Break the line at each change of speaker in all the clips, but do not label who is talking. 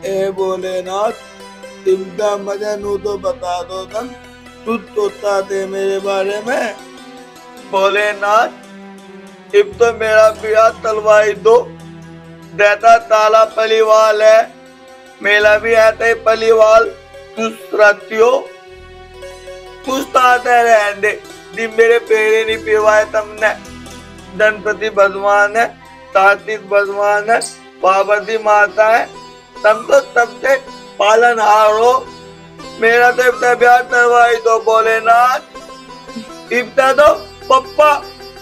ए भोलेनाथ इनका मजा नू तो बता दो तुम तू तोता दे मेरे बारे में। भोलेनाथ इब तो मेरा ब्याह तलवाई दो देता ताला पलीवाल है मेला भी आता है पलीवाल तू रतियो पूछता रहने दी मेरे पेड़े नहीं पिवाए तुमने। गणपति भगवान है कार्तिक भगवान है पार्वती माता है तुम तो सबसे पालनहार हो। मेरा तो इतना ब्याह करवाई दो भोलेनाथ। इतना तो पप्पा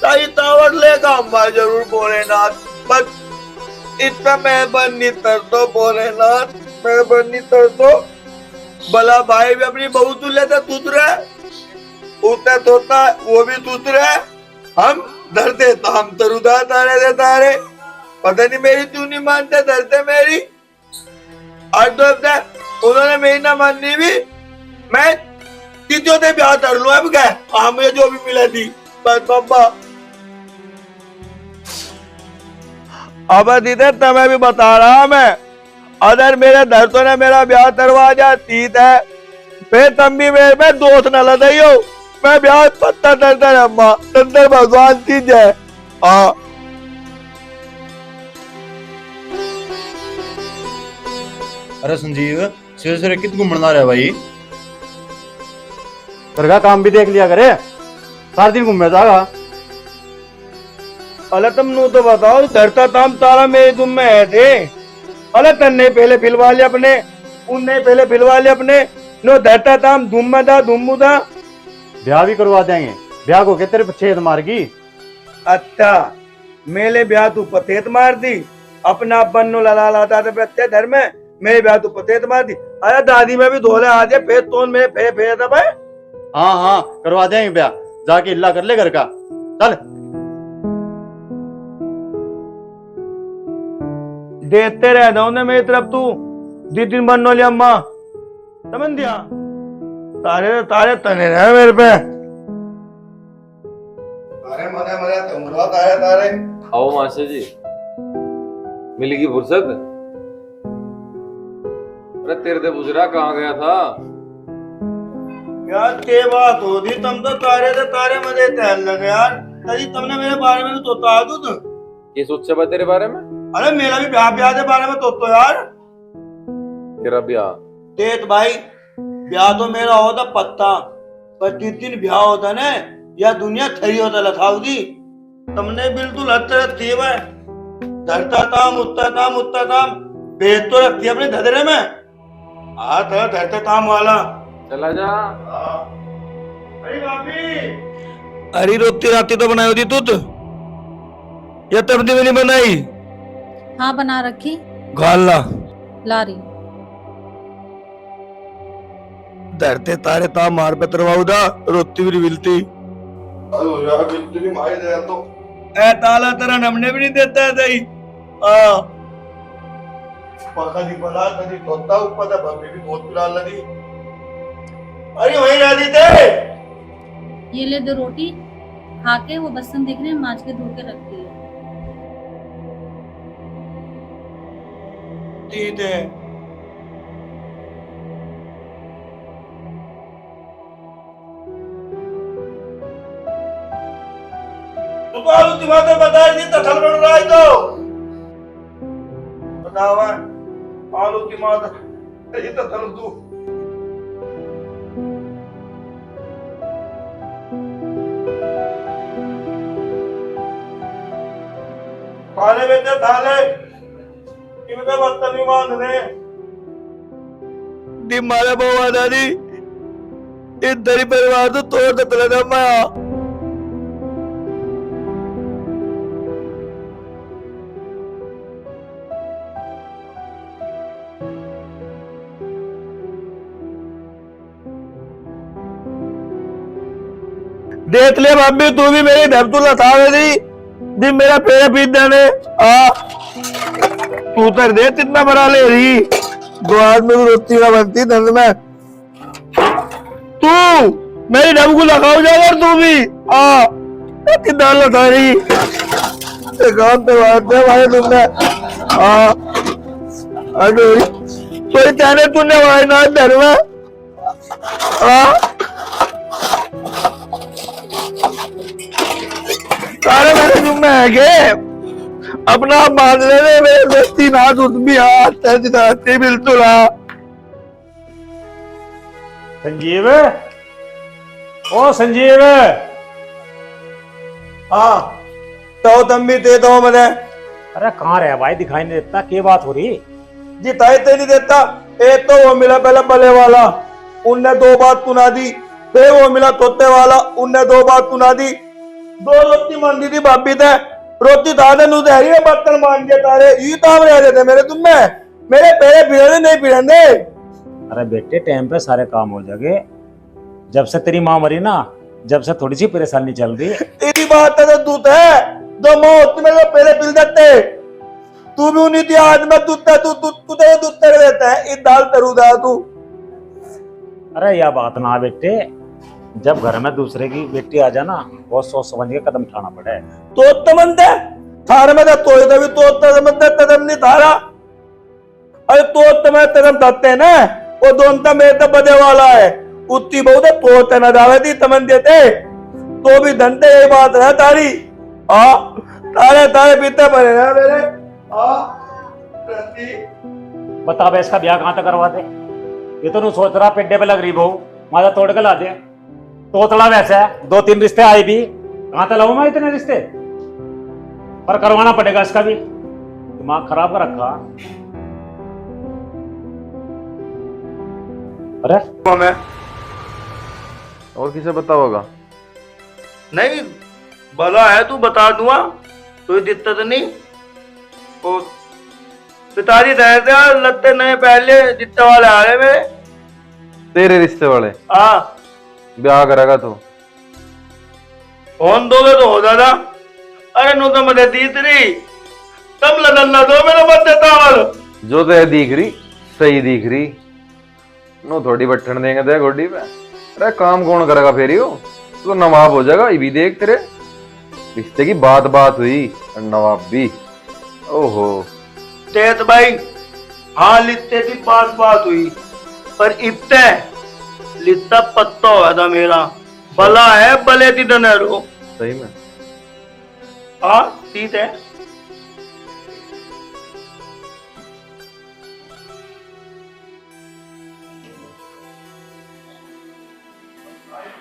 सही टावर लेगा अम्मा जरूर भोलेनाथ बस इतना मेहरबानी कर दो भोलेनाथ मेहरबानी कर दो। भला भाई भी अपनी बहू तू लेता तुत रहे उतना तोता वो भी तुत रहे हम डरते तो हम तो रुदा तारे दे तारे पता नहीं मेरी क्यों नहीं मानते डरते मेरी। आज तो उन्होंने मेरी ना माननी भी मैं तीतियों से ब्याह कर लूं अब क्या हाँ मुझे जो भी मिला थी बस पापा। अब दीदे तुम्हें भी बता रहा मैं अगर मेरे धरतों ने मेरा ब्याह करवा जाती है फिर तुम भी मेरे में दोस्त न लदाई हो मैं ब्याह पत्ता डरता अम्मा अंदर भगवान की जय। हाँ
अरे संजीव सिरे सिरे कित घूमना रहा भाई
घर का काम भी देख लिया करे सारा दिन घूमने जाएगा।
अरे तुम नु तो बताओ धरता ताम तारा मेरे तुम में है थे। अरे तन्ने पहले फिलवा लिया अपने उनने पहले फिलवा लिया अपने नो धरता ताम धूम में था धूम था
ब्याह भी करवा देंगे ब्याह को कहते छेद मार की।
अच्छा मेरे ब्याह तू पतेत मार दी अपना बन्नो लला लाता था प्रत्येक धर्म में मेरे ब्याह तू पतेत मार दी। अरे दादी में भी धोले आ जाए फेर तो मेरे फे फे था भाई।
हाँ हाँ करवा देंगे ब्याह जाके हिला कर ले घर का चल।
देखते रह जाऊं ना मेरी तरफ तू दीदी बन्नो लिया अम्मा समझ दिया तारे तारे तने रहे मेरे पे। अरे मरे मरे तुम रोत आए तारे।
आओ मास्टर जी मिलेगी फुर्सत। अरे तेरे से पूछ रहा कहाँ गया था
यार के बात हो दी तुम तो तारे मजे टहल लगे यार कभी तुमने मेरे बारे में तो दो
ये सोचा बा तेरे बारे में।
अरे मेरा भी ब्याह के बारे में तो यार
तेरा ब्याह
देख भाई ब्याह तो मेरा होता पत्ता पर जिस दिन ब्याह होता ना या दुनिया थरी होता लखाऊ दी तुमने बिल्कुल हद रखी है धरता ताम उत्ता ताम भेद तो रखती है अपने धदरे में आ था धरता ताम वाला
चला जा।
अरे बापी अरे रोटी राती तो बनाई होती तुत या तब नहीं बनाई।
हाँ बना रखी
गाला
ला रही
धरते तारे ता मार पे तरवाऊ दा रोटी भी मिलती। अरे यार बिल्कुल ही मार दे तो ए ताला तेरा नमने भी नहीं देता है दही। हां पका दी बला कदी तोता ऊपर दा बम्बी भी बहुत पिला लगी। अरे वही राधी थे
ये ले दो रोटी खा के वो बर्तन देख रहे हैं मांज के धो के रख दिए।
ठीक है तो आलू टमाटर बता दी तो थल बन रहा है तो बताओ आलू टमाटर ये तो थल तू खाने में तो थाले इनका बर्तन मान ने दी मारे बाबा दादी इस दरी परिवार तो तोड़ देते लगा मैं देख ले भाभी तू भी मेरी धरतुला था दी मेरा पेड़ पीत देने आ तू तर दे कितना बड़ा ले रही दो आदमी की रोटी ना बनती धन में तू मेरी ढब को लगाओ जाएगा तू भी आ कितना लगा रही काम पे बात है भाई तुमने आ अरे कोई जाने तूने वायनाड धर्म सारे मेरे जुम में है के अपना आप मान लेने मेरे दोस्ती ना तुझ भी आते बिल्कुल
संजीव, ओ संजीव।
हाँ तो तुम भी दे दो मैंने
अरे कहाँ रहे भाई, दिखाई नहीं देता, क्या बात हो रही?
जिताई ते नहीं देता। एक तो वो मिला पहले बले वाला, उनने 2 बात सुना दी। फिर वो मिला तोते वाला, उनने 2 बात सुना दी। 2 रोटी मान दी थी भाभी ने, रोटी दादे नु दे रही है, बर्तन मान दिया तारे। ये काम रह रहे थे मेरे तुम में, मेरे पैरे भिड़ने नहीं भिड़ने।
अरे बेटे टाइम पे सारे काम हो जाएंगे। जब से तेरी माँ मरी ना, जब से थोड़ी सी परेशानी चल रही है।
तेरी बात है तो दूध है, जो मौत में पहले पिल देते। तू भी उन्हीं थी आज में दूध तेरे देता है, इस दाल तरूदा तू।
अरे यह बात ना बेटे, जब घर में दूसरे की बेटी आ जाना, बहुत सोच समझ के कदम उठाना पड़े।
तो तमंदे थारे में तो भी तो तमंदे तदम नहीं थारा। अरे तो तुम्हें तदम धरते ना, वो दोनों मेरे तो बदे वाला है। उतनी बहुत तो न दावे थी तमन देते तो भी धनते यही बात है तारी। तारे तारे पीते पड़े ना मेरे।
बता बे, इसका ब्याह कहाँ तक करवा दे? ये तो नहीं सोच रहा पेड्डे पे लग रही बहू, माजा तोड़ के ला दे। तोतला वैसा है, 2-3 रिश्ते आए भी, कहाँ तक लाऊं मैं इतने रिश्ते? पर करवाना पड़ेगा इसका भी, दिमाग खराब कर रखा। अरे
मैं
और किसे पता होगा?
नहीं भला है तू बता दूंगा, कोई दिक्कत नहीं। और पिताजी रहते हैं लगते नए पहले जितने वाले आ रहे मेरे।
तेरे रिश्ते वाले?
हाँ
ब्याह करेगा तो
फोन दोगे तो हो दादा। अरे नो तो मदद दी तेरी, तब लगन ना दो मेरा मत देता वाल।
जो तो दिख रही सही दिख रही, नो थोड़ी बट्ठन देंगे ते गोडी पे। अरे काम कौन करेगा फेरी हो, तो नवाब हो जाएगा। ये भी देख, तेरे रिश्ते की बात हुई और नवाब भी। ओहो
तेज भाई, हाँ लिखते की बात हुई, पर इतने लिखता पत्ता हुआ था मेरा। भला है भले थी डनेरो।
सही में?
हाँ ठीक है।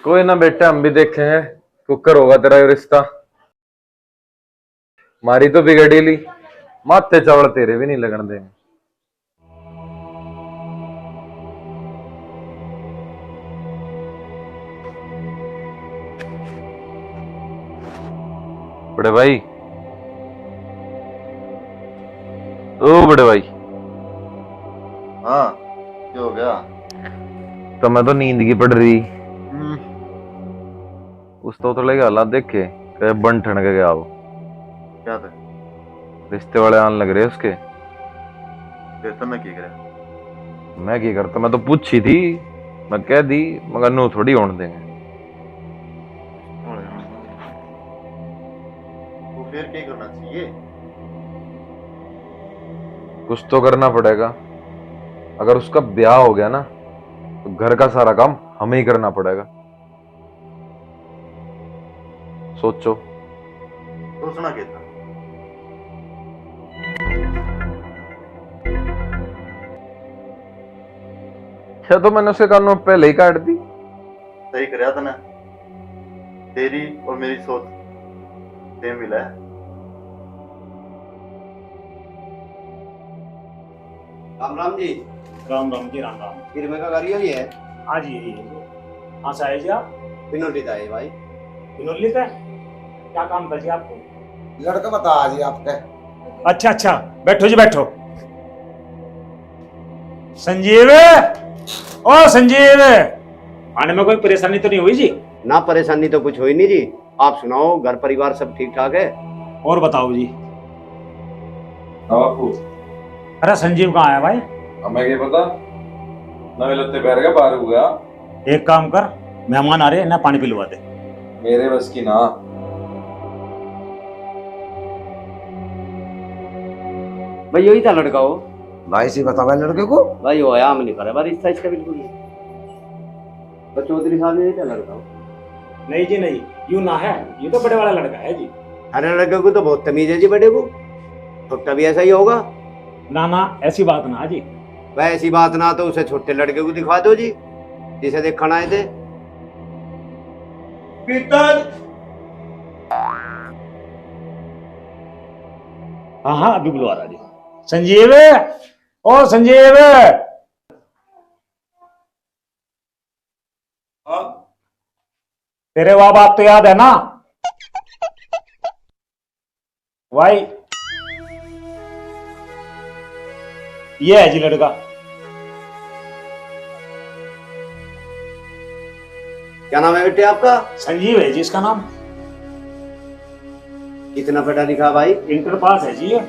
कोई ना बेटा, हम भी देखेंगे कुकर होगा तेरा ये रिश्ता। मारी तो बिगड़ी ली, माथे चावल तेरे भी नहीं लगन देंगे। बड़े भाई, ओ बड़े भाई।
हाँ क्या हो गया?
तो मैं तो नींद की पड़ रही, उस तो थोड़े हालात देखे कहे बन ठन के गया वो।
क्या था?
रिश्ते वाले आने लग रहे उसके।
फिर तो मैं क्या करा?
मैं क्या करता, मैं तो पूछी थी, मैं कह दी, मगर नो थोड़ी होने देंगे।
तो फिर क्या करना चाहिए?
कुछ तो करना पड़ेगा। अगर उसका ब्याह हो गया ना, तो घर का सारा काम हमें ही करना पड़ेगा। सोचो।
सोचना क्या था?
क्या तो मैंने उसके कान में पहले ही काट दी।
सही कराया था ना, तेरी और मेरी सोच सेम मिला है।
राम राम जी।
राम राम जी, राम राम।
फिर मैं का करियो ही है।
हाँ जी, हाँ से आए जी आप?
पिनोटी है भाई।
विनोदली थे? क्या काम था जी आपको?
लड़का बता जी आपका।
अच्छा अच्छा, बैठो जी बैठो। संजीव, ओ संजीव, आने में कोई परेशानी तो नहीं हुई जी?
ना परेशानी तो कुछ हुई नहीं जी। आप सुनाओ, घर परिवार सब ठीक ठाक है?
और बताओ जी।
बापू,
अरे संजीव कहाँ है भाई?
हमें क्या पता, नवे लत्ते पैर के बाहर हो गया।
एक काम कर, मेहमान आ रहे हैं ना, पानी पिलवा दे।
मेरे बस की ना।
भाई यही था लड़का वो।
भाई से बतावा लड़के को।
भाई वो आयाम नहीं करे बार रिश्ता इसका बिल्कुल नहीं। तो चौधरी साहब ये क्या लड़का हो?
नहीं जी नहीं, यूं ना है, ये तो बड़े वाला लड़का है जी।
अरे लड़के को तो बहुत तमीज है जी, बड़े को छोटा भी ऐसा ही होगा।
ना ना ऐसी बात ना जी।
वह ऐसी बात ना तो उसे छोटे लड़के को दिखा दो जी, जिसे देखने आए थे।
पीटर,
हाँ हाँ अभी बुलवा रहा जी। संजीव, ओ संजीव।
हाँ
तेरे माँ बाप तो याद है ना भाई? ये है जी लड़का।
क्या नाम है बेटे आपका?
संजीव है जी इसका नाम।
कितना पढ़ा लिखा भाई?
इंटर पास है जी ये।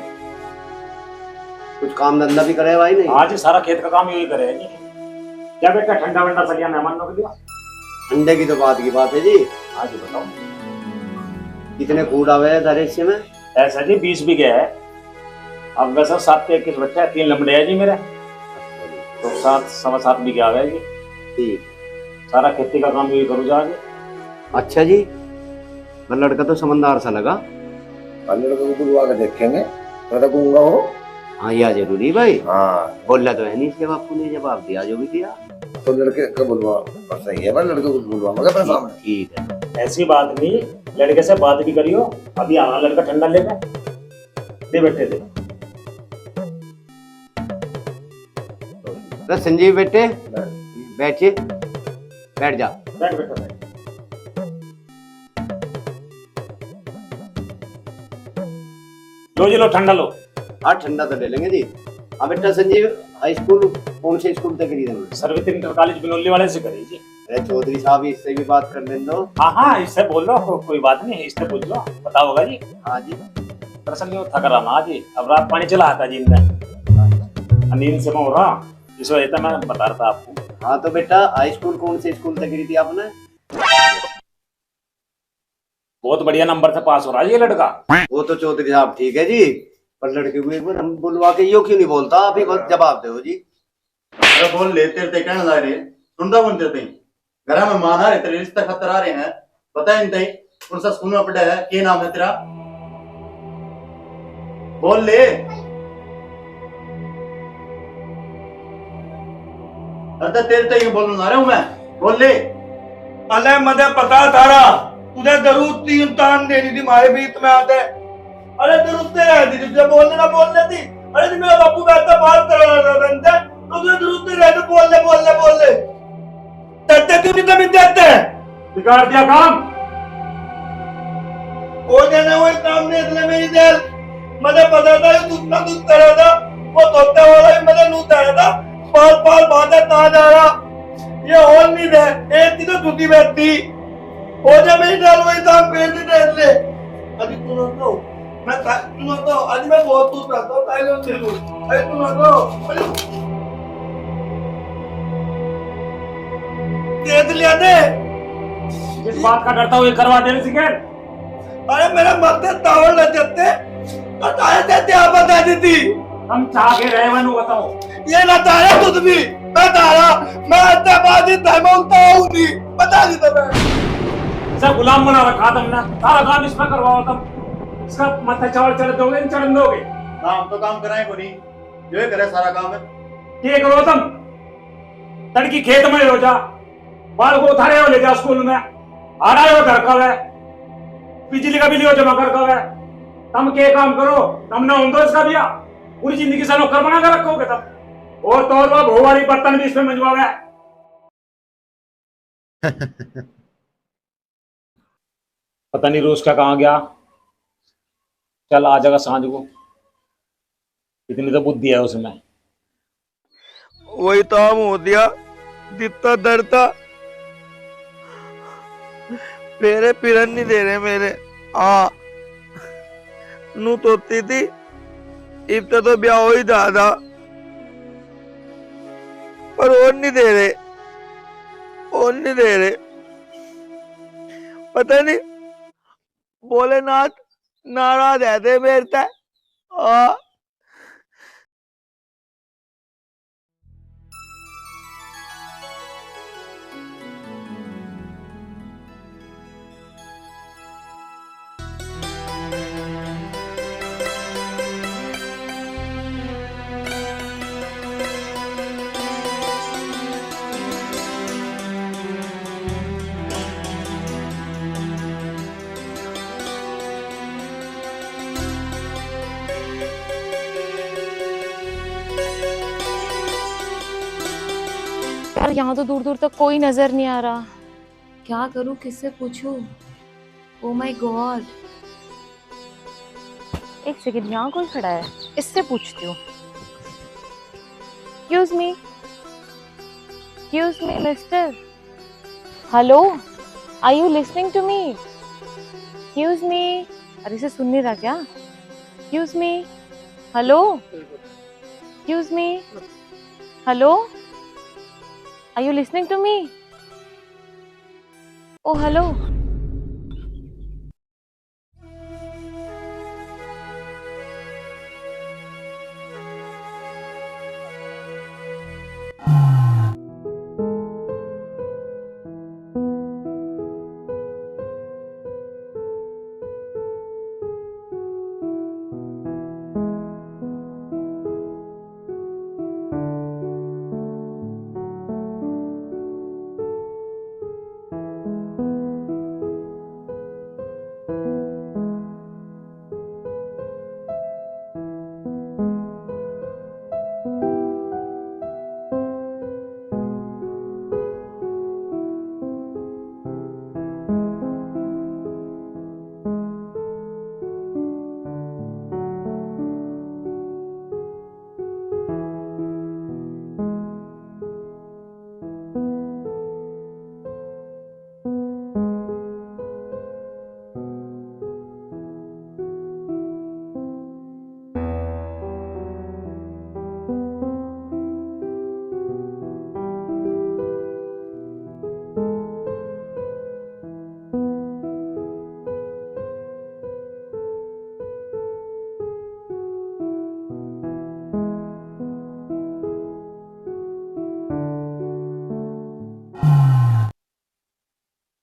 कुछ काम धंधा भी करे भाई? नहीं,
आज सारा खेत का काम यही करे है जी। क्या बेटा ठंडा वंडा सलिया मेहमानों के लिए?
अंडे की तो बात की बात है जी।
हाँ जी बताओ।
कितने कूड़ आवे हैं हर हिस्से में?
ऐसा जी 20 बीघे है। अब वैसे 7 के 21 बच्चे हैं, 3 लमड़े हैं जी मेरे, तो 7 बीघे आ गए जी।
ठीक।
सारा खेती का काम यही करूँ जाके।
अच्छा जी, मैं लड़का तो समझदार सा लगा।
लड़के को बुलवा के देखेंगे, मैं तो कहूंगा वो।
हाँ या जरूरी भाई।
हाँ
बोला तो है नहीं इसके बापू ने, जवाब दिया जो भी दिया।
तो लड़के का बुलवा और सही है, मैं लड़के को बुलवा मगर अपने सामने।
ठीक है।
ऐसी बात नहीं, लड़के से बात भी करियो। अभी आना लड़का ठंडा लेकर दे बैठे थे।
तो संजीव बेटे बैठिए, बैठ जा।
बैठ बैठो बैठ। लो जी लो ठंडा लो।
हाँ ठंडा तो ले लेंगे जी। हाँ बेटा संजीव, हाई स्कूल कौन से स्कूल तक करी तुमने?
सर्विस इंटर कॉलेज बिनोली वाले से करी जी।
अरे चौधरी साहब इससे भी बात कर लेने दो।
हाँ हाँ इससे बोल लो, कोई बात नहीं, इससे पूछ लो, पता होगा जी।
हाँ जी।
दरअसल ये थक रहा ना जी, अब रात पानी चला था जी नींद से मैं हो रहा, इस वजह से मैं बता रहा था आपको।
हाँ तो बेटा हाई स्कूल कौन से स्कूल तक करी थी आपने?
बहुत बढ़िया नंबर से पास हो रहा है ये लड़का।
वो तो चौधरी साहब ठीक है जी, पर लड़के को एक बार हम बुलवा के यो क्यों नहीं बोलता? आप ही बस जवाब दो जी।
अरे बोल ले, तेरे ते कहने लग रहे सुनता कौन तेरे ते? घर में मान आ रहे, तेरे रिश्ते खतर आ रहे हैं, पता है नहीं कौन सा स्कूल में पढ़ा है, क्या नाम है तेरा? बोल ले। अरे तेरे ते बोलना ना रहा हूं मैं, बोल ले।
अरे मुझे पता थारा, तुझे जरूर 3 तान देनी थी हमारे बीच में आते। अरे दुरुस्ते रहती थी, तुझे बोलने ना बोलने थी। अरे मेरा बापू बैठता बात कर रहा था, तो तुझे दुरुस्ते रहते, बोल ले। डरते क्यों नहीं तमीज देते?
बिगाड़ दिया काम।
वो देने वही काम नहीं, इसलिए मेरी देर मुझे पता था ये दूसरा दूध तरह था, वो धोते वाला भी मुझे नू तरह था, पाल बातें कहाँ जा रहा, ये और नहीं दे, एक थी तो दूसरी बैठती, हो जाए मेरी देर वही काम कर दी देर ले। अभी तू ना तो, अभी मैं बहुत दूर रहता हूँ, टाइलों से दूर, अरे तू ना तो, तेज लिया दे।
जिस बात का डरता हूँ ये करवा देने सीखे।
अरे मेरा मत्थे तावड़ लग जाते, बताए देते आप बता देती।
हम चाह के रहे मैंने बताओ।
ये ना तारा तुझ भी, मैं तारा, मैं अत्ते बाजी तहमलता हूँ नहीं, बता दी तो मैं।
इसे गुलाम बना रखा तुमने, सारा काम इसमें करवाओ तुम। इसका मत्थे चावल चढ़ दोगे नहीं चढ़ दोगे?
काम तो काम कराए को नहीं, जो ये करे सारा काम है।
ये करो तुम, तड़की खेत में हो जा, बाल को उठारे हो ले जा स्कूल में, आ रहा हो घर का है, बिजली का बिल हो जमा कर का है, तुम के काम करो, तुम ना हो इसका बिया, पूरी जिंदगी से नौकर बना कर रखोगे तुम, और तो और वो वाली बर्तन भी इसमें मंजवावे। पता नहीं रोज का कहाँ गया, चल आ जाएगा सांझ को, इतनी तो बुद्धि है उसमें।
वही तो हम हो दिया, जितना डर था, मेरे पिरन नहीं दे रहे मेरे। हाँ नू तोती थी, इब्ते तो ब्याह हो ही था, पर और नहीं दे रहे, और नहीं दे रहे, पता नहीं भोलेनाथ नाराज है थे मेरे से। हाँ
यार यहाँ तो दूर दूर तक कोई नजर नहीं आ रहा। क्या करूँ, किससे पूछूं? ओ माय गॉड, एक सेकंड, यहाँ कोई खड़ा है, इससे पूछती हूँ। Excuse me mister, hello, are you listening to me? Excuse me, अरे इसे सुन नहीं रहा क्या? Excuse me, hello, excuse me, hello, are you listening to me? Oh hello,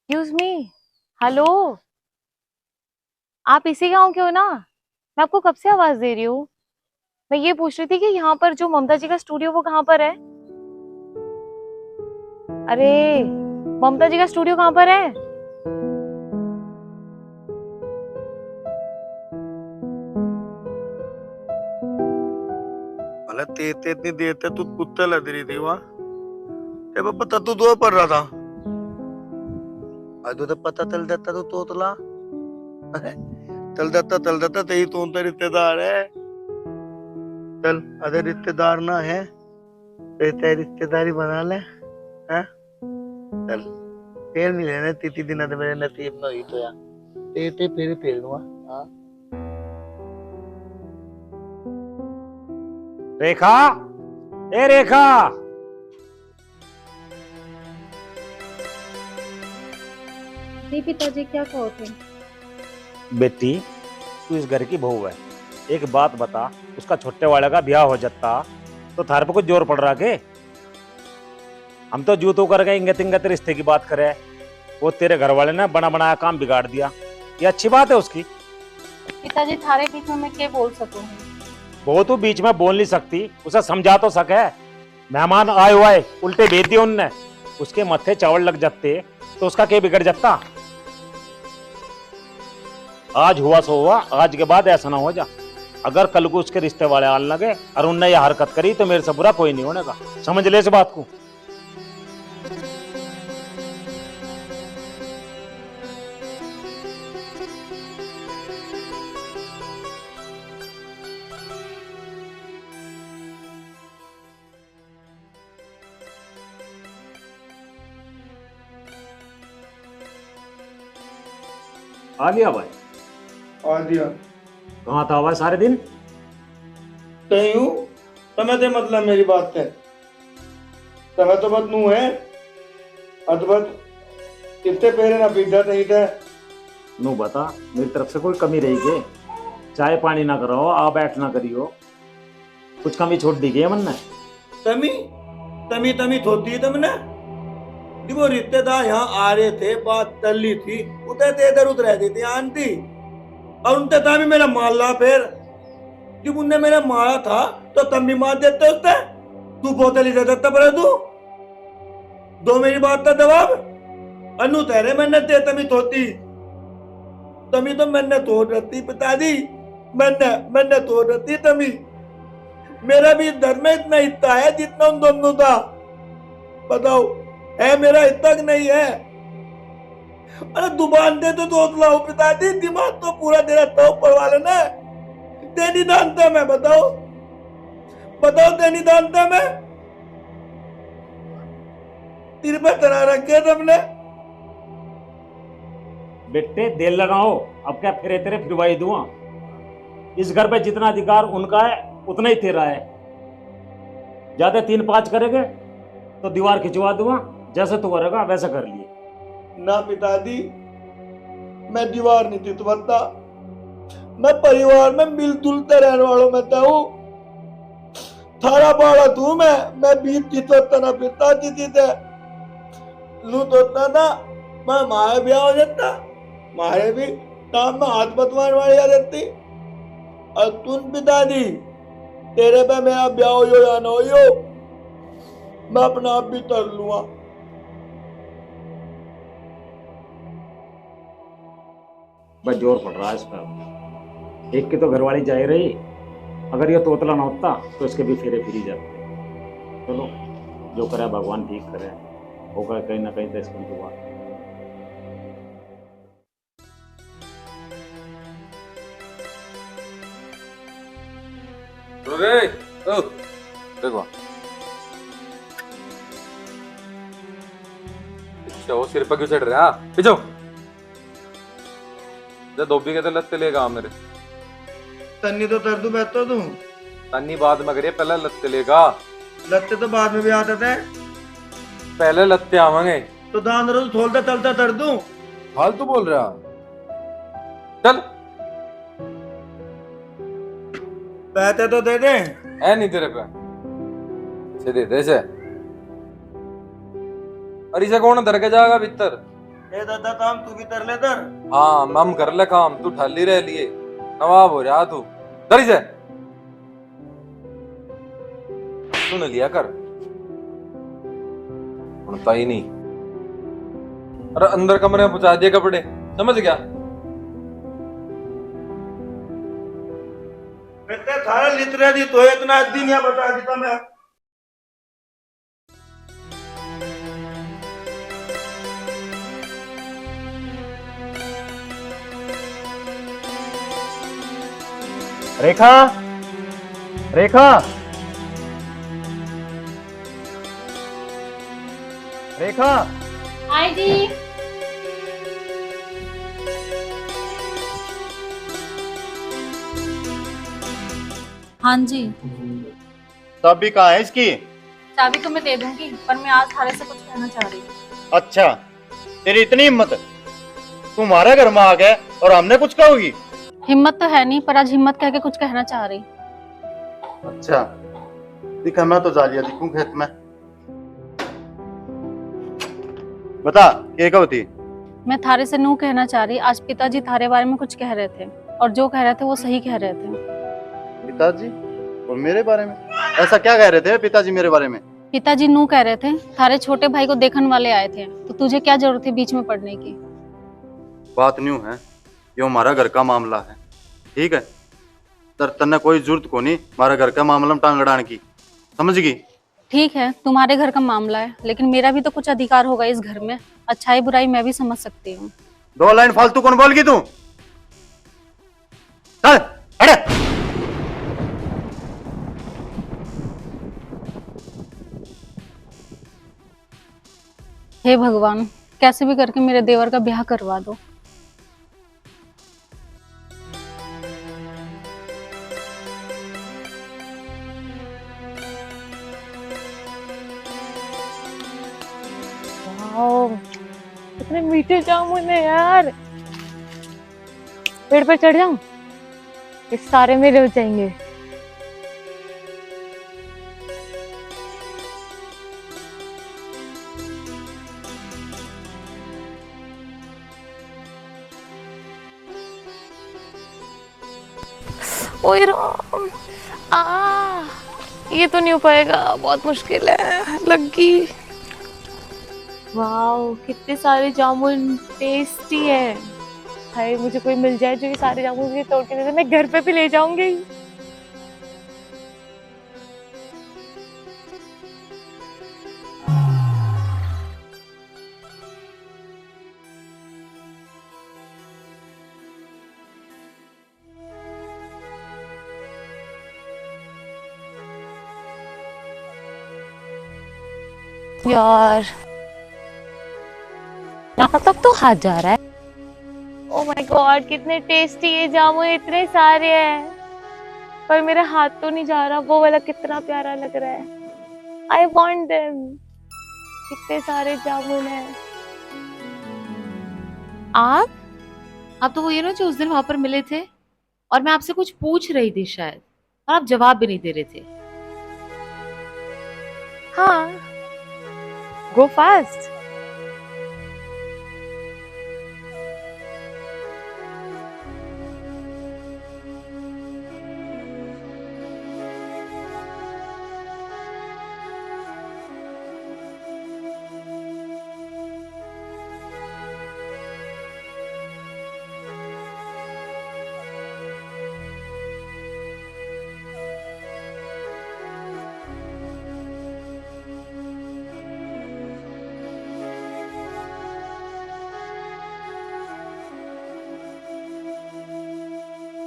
excuse me, hello, आप इसी गांव के हो ना? मैं आपको कब से आवाज दे रही हूँ। मैं ये पूछ रही थी कि यहाँ पर जो ममता जी का स्टूडियो वो कहाँ पर है? अरे ममता जी का स्टूडियो कहाँ पर है?
मला ते इतनी देर तक तू कुत्ता लग रही थी वहाँ, ते पता तू दो पड़ रहा था। आज तो पता चल जाता तो तोतला चल जाता तेरी तो रिश्तेदार है। चल अगर रिश्तेदार ना है तो तेरी रिश्तेदारी बना ले, हैं? चल फिर नहीं लेने तीती दिन तो मेरे नसीब में हुई तो यार ते फिर लूंगा। हाँ
रेखा, ए रेखा,
जी पिताजी, क्या कहो थे?
बेटी तू इस घर की बहू है, एक बात बता, उसका छोटे वाले का ब्याह हो जाता तो थारे पे कुछ जोर पड़ रहा के? हम तो जूतों करके इंगत इंगत रिश्ते की बात करे, वो तेरे घर वाले ने बना बनाया काम बिगाड़ दिया। ये अच्छी बात है उसकी?
पिताजी थारे बीच में मैं क्या बोल सकूं?
वो तू बीच में बोल नहीं सकती, उसे समझा तो सके। मेहमान आए हुए उल्टे भेज दिए उनने, उसके मत्थे चावल लग जाते तो उसका क्या बिगड़ जाता? आज हुआ सो हुआ, आज के बाद ऐसा ना हो जा। अगर कल को उसके रिश्ते वाले आने लगे और उनने यह हरकत करी तो मेरे से बुरा कोई नहीं होने का, समझ ले इस बात को। आ गया भाई?
आ दिया।
कहाँ था भाई सारे दिन?
कहीं हूँ समय ते मतलब मेरी बात है, समय तो बद नू है अदबद कितने पेरे ना पीधा नहीं था।
नू बता, मेरी तरफ से कोई कमी रही के? चाय पानी ना करो, आ बैठ ना करियो, कुछ कमी छोड़ दी गई मन ने?
तमी तमी तमी थोती तुमने। वो रिश्तेदार यहाँ आ रहे थे, बात चल रही थी, उतरते इधर उतर रहती थी आंटी, और उनते तामी मेरा मार ला। फिर जब उनने मेरा मारा था तो तम भी मार देते उसने, तू बोतल ही दे देता पर तू दो मेरी बात का जवाब। अनु तेरे मैंने ते तमी थोती, तमी तो मैंने तोड़ रही पिताजी, मैंने तोड़ रही तमी। मेरा भी धर्म में इतना हिस्सा है जितना उन दोनों था। बताओ, है मेरा इतना नहीं है? अरे दुबान दे तो तोतला पिताजी, दिमाग तो पूरा तेरा तो पड़वा लेना। तेरी जानता मैं, बताओ बताओ, तेरी जानता मैं? तेरे पे तना रखे तुमने।
बेटे दिल लगाओ, अब क्या फिरे तेरे फिरवाई दूंगा। इस घर पे जितना अधिकार उनका है उतना ही तेरा है। ज्यादा 3-5 करेंगे तो दीवार खिंचवा दूंगा, जैसे तू करेगा वैसा कर लिए।
ना पिताजी, मैं दीवार नहीं चितवता, मैं परिवार में मिलजुल कर रहने वालों में तो हूँ। थारा बाड़ा तू मैं बीच चितवता ना पिताजी जीते लू तोता था। मैं मारे ब्याह हो जाता, मारे भी काम में हाथ बतवाने वाली आ जाती। और तुम पिताजी, तेरे पे मेरा ब्याह हो या ना हो, मैं अपना आप भी तर लूंगा।
बस जोर पड़ रहा है इस पर। एक की तो घरवाली जा ही रही, अगर ये तोतला ना होता तो इसके भी फेरे फिरी जाते। चलो जो करे भगवान ठीक करे, होगा कहीं ना कहीं तो इसमें दुआ।
देखो वो सिर पर क्यों चढ़ रहा है? पीछो जब धोबी के तो लत्ते लेगा मेरे।
तन्नी तो तर दू, बैठो तू।
तन्नी बाद में करिए, पहले लत्ते लेगा।
लत्ते तो बाद में भी आते थे,
पहले लत्ते आवेंगे।
तो दान रोज थोलता चलता तर दूं।
फालतू बोल रहा, चल
पैसे तो दे दे।
है नहीं तेरे पे से दे दे से। अरे इसे कौन धर के जाएगा भीतर?
ए दादा काम तू भी तर ले तर।
हाँ मम कर ले काम, तू ठाली रह लिए नवाब हो रहा तू। धर से सुन लिया कर, उड़ता ही नहीं। अरे अंदर कमरे में पहुंचा दिए कपड़े, समझ गया?
बेटे थारा लितरे दी तो इतना दिन या बता देता मैं।
रेखा, रेखा, रेखा।
आई जी। हाँ जी।
तब भी कहाँ है इसकी?
चाबी तो मैं दे दूंगी, पर मैं आज थारे से कुछ कहना चाह रही हूँ।
अच्छा, तेरी इतनी हिम्मत, तू हमारे घर में आ गए और हमने कुछ कहोगी?
हिम्मत तो है नहीं, पर आज हिम्मत कह के कुछ कहना चाह रही।
अच्छा दिखा, मैं तो जालिया दिखूं खेत में। बता क्या कहती?
मैं थारे से नू कहना चाह रही। आज पिताजी थारे बारे में कुछ कह रहे थे, और जो कह रहे थे वो सही कह रहे थे।
पिताजी और मेरे बारे में ऐसा क्या कह रहे थे पिताजी मेरे बारे में?
पिताजी नू कह रहे थे थारे छोटे भाई को देखने वाले आए थे, तो तुझे क्या जरूरत है बीच में पड़ने की?
बात न्यू है, ये हमारा घर का मामला है, ठीक है? तन्ने कोई जरूरत को नहीं हमारा घर का मामला में टांग अड़ाने की, समझ गई?
ठीक है, तुम्हारे घर का मामला है, लेकिन मेरा भी तो कुछ अधिकार होगा इस घर में। अच्छाई बुराई मैं भी समझ सकती हूँ।
2 लाइन फालतू कौन बोल गई तू? चल हट।
हे भगवान, कैसे भी करके मेरे देवर का ब्याह करवा दो।
कितने मीठे जामुन है यार। पेड़ पर चढ़ जाऊं? ये सारे मेरे हो जाएंगे। ओए राम, ये तो नहीं हो पाएगा, बहुत मुश्किल है। लगी। वाओ, कितने सारे जामुन, टेस्टी है। हाय, मुझे कोई मिल जाए जो ये सारे जामुन मुझे तोड़ के दे दे, मैं घर पे भी ले जाऊंगी। यार यहाँ तक तो हाथ जा रहा है। ओह माय गॉड, कितने टेस्टी ये जामुन, इतने सारे हैं पर मेरा हाथ तो नहीं जा रहा। वो वाला कितना प्यारा लग रहा है। I want them. कितने सारे जामुन हैं। आप तो वो ये ना जो उस दिन वहां पर मिले थे और मैं आपसे कुछ पूछ रही थी शायद, और आप जवाब भी नहीं दे रहे थे। हाँ, गो फास्ट।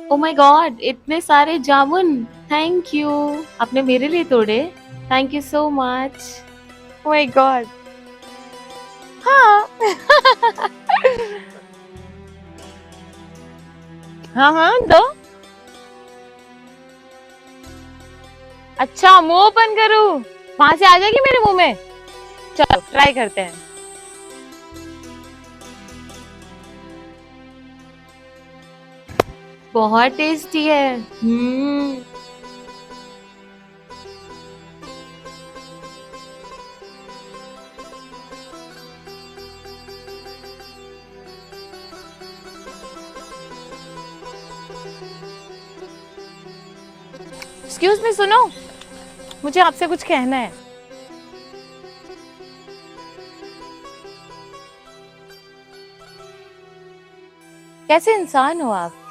ओह माय गॉड, इतने सारे जामुन। थैंक यू, आपने मेरे लिए तोड़े। Thank you so much. Oh my God. हाँ हाँ हाँ, दो। अच्छा, मुंह ओपन करूं? वहां से आ जाएगी मेरे मुंह में? चलो ट्राई करते हैं। बहुत टेस्टी है। एक्सक्यूज मी, सुनो, मुझे आपसे कुछ कहना है। कैसे इंसान हो आप?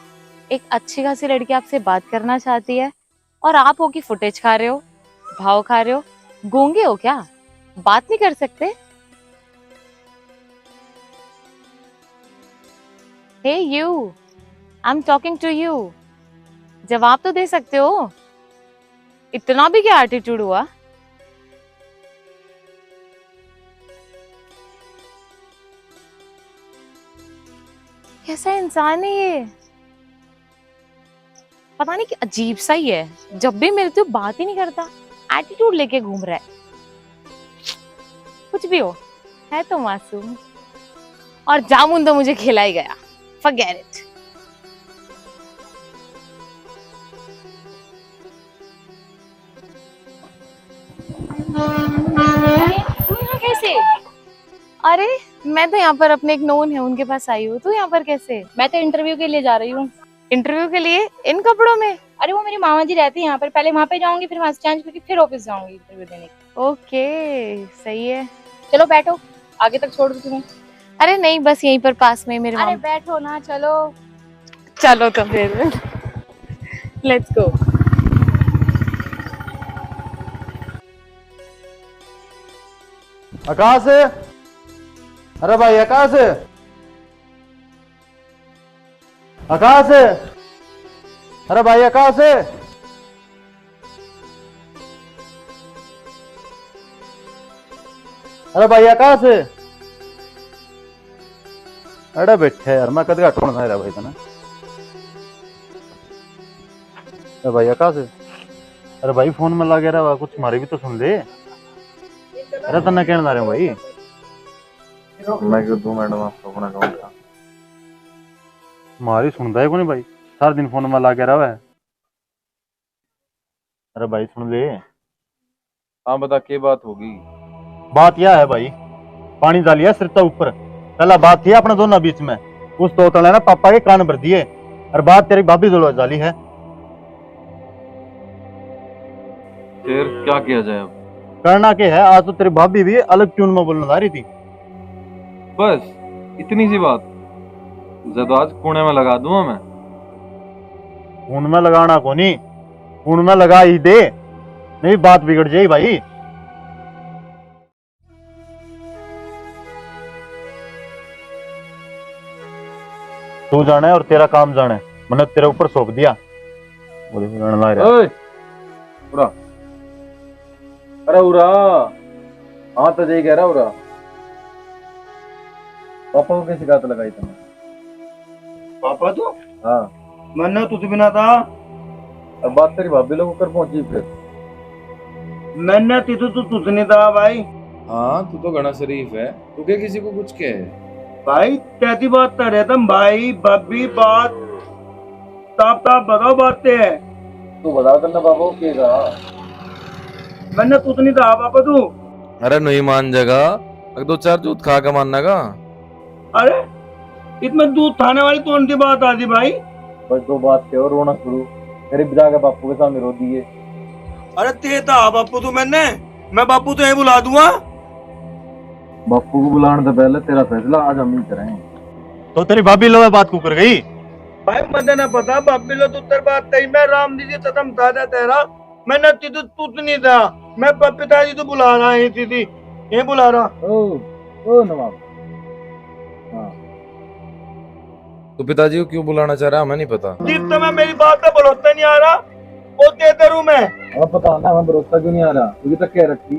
एक अच्छी खासी लड़की आपसे बात करना चाहती है और आप हो कि फुटेज खा रहे हो, भाव खा रहे हो। गूंगे हो क्या? बात नहीं कर सकते? Hey you, I am talking to you. जवाब तो दे सकते हो। इतना भी क्या एटीट्यूड हुआ? कैसा इंसान है ये? पता नहीं कि अजीब सा ही है। जब भी मिलती हूँ बात ही नहीं करता, एटीट्यूड लेके घूम रहा है। कुछ भी हो, है तो मासूम। और जामुन तो मुझे खिला ही गया। Forget it. कैसे? अरे मैं तो यहाँ पर अपने एक नोन है उनके पास आई हूँ। तू यहाँ पर कैसे?
मैं तो इंटरव्यू के लिए जा रही हूँ।
इंटरव्यू के लिए इन कपड़ों में?
अरे वो मेरी मामा जी रहती है यहाँ पर, पहले वहाँ पे जाऊंगी, फिर वहाँ से चेंज करके फिर ऑफिस जाऊंगी इंटरव्यू देने के।
ओके, सही है।
चलो बैठो, आगे तक छोड़ दूँ तुम्हें?
अरे नहीं, बस यहीं पर पास में मेरे
अरे
मामा।
बैठो ना, चलो।
चलो तो फिर लेट्स गो।
आकाश, अरे भाई आकाश, आकाश, अरे भाई आकाश, अरे भाई आकाश, अरे बैठे यार, मैं कद का ढूंढ रहा भाई तना। अरे भाई आकाश, अरे भाई फोन में लगे रहा, कुछ हमारी भी तो सुन ले। अरे तना कहना रहे भाई, मैं क्यों दूं मैडम आपको अपना अकाउंट का? हमारी सुनता है कौन भाई? सारा दिन फोन में लगे रहा है। अरे भाई सुन ले। हाँ बता, क्या बात होगी? बात यह है भाई, पानी डालिया सिर तक ऊपर। पहला बात थी अपने दोनों बीच में, उस तोतला ने पापा के कान भर दिए, और बात तेरी भाभी दुलवा डाली है। फिर क्या किया जाए अब? करना क्या है, आज तो तेरी भाभी भी अलग ट्यून में बोलने जा रही थी। बस इतनी सी बात? तो आज कुएं में लगा दूंगा मैं। खून में लगाना को नहीं, खून में लगा ही दे, नहीं बात बिगड़ जाएगी भाई। तू जाने और तेरा काम जाने, मैंने तेरे ऊपर सौंप दिया। अरे उरा, हाँ तो यही कह रहा हो रहा। पापा को कैसी शिकायत लगाई तुमने?
पापा तो
हाँ,
मैंने तुझ बिना था।
अब बात तेरी भाभी लोग कर पहुंची फिर।
मैंने तिथु तो तुझ नहीं था भाई।
हाँ तू तो घना शरीफ है, तू क्या किसी को कुछ कहे?
भाई कैसी बात कर रहे तुम भाई भाभी बात साफ साफ बताओ बातें है।
तू बता करना पापा को क्या?
मैंने तुझ नहीं था पापा तू।
अरे नहीं मान जाएगा, अगर 2-4 दूध खा के मानना का।
अरे इसमें दूध खाने वाली कौन सी बात आती भाई?
बस दो बात कहो रोना शुरू, गरीब जाके बापू के सामने रो दिए।
अरे ते था बापू तू मैं बापू तो यही बुला दूंगा।
बापू को बुलाने से पहले तेरा फैसला आज हम ही करेंगे।
तो तेरी भाभी लोग बात को कर गई।
भाई मुझे ना पता बापी लो तू तेरी बात कही। मैं राम जी तदम था तेरा। मैंने तिथु तुझ नहीं था। मैं पिताजी तो बुला रहा है थी ये बुला रहा।
ओ नवाब। हाँ तो पिताजी को क्यों बुलाना चाह रहा है हमें नहीं पता।
जिस समय मेरी बात पे भरोसा नहीं आ रहा वो देता रू मैं।
अब पता ना हमें भरोसा क्यों नहीं आ रहा, तुझे तक कह रखी।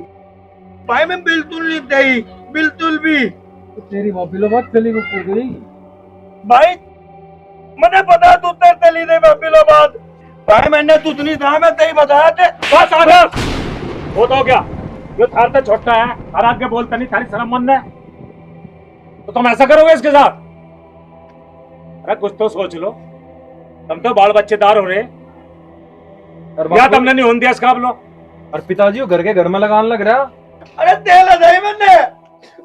भाई मैं बिल्कुल नहीं दही बिल्कुल भी।
तो तेरी भाभी लोग बात चली गई।
भाई मुझे पता तू तेरे चली नहीं बापी लो बात। भाई मैंने तुझ नहीं था मैं तेरी बताया थे।
बस आगर वो तो हो गया। ये थार तो छोटा है और आगे बोलता नहीं, थारी शर्म मन है तो तुम ऐसा करोगे इसके साथ? अरे कुछ तो सोच लो, तुम तो बाल बच्चेदार हो रहे या तुमने नहीं होने दिया इसका आप लोग।
और पिताजी को घर के घर में लगाने लग रहा।
अरे तेल लगाई मैंने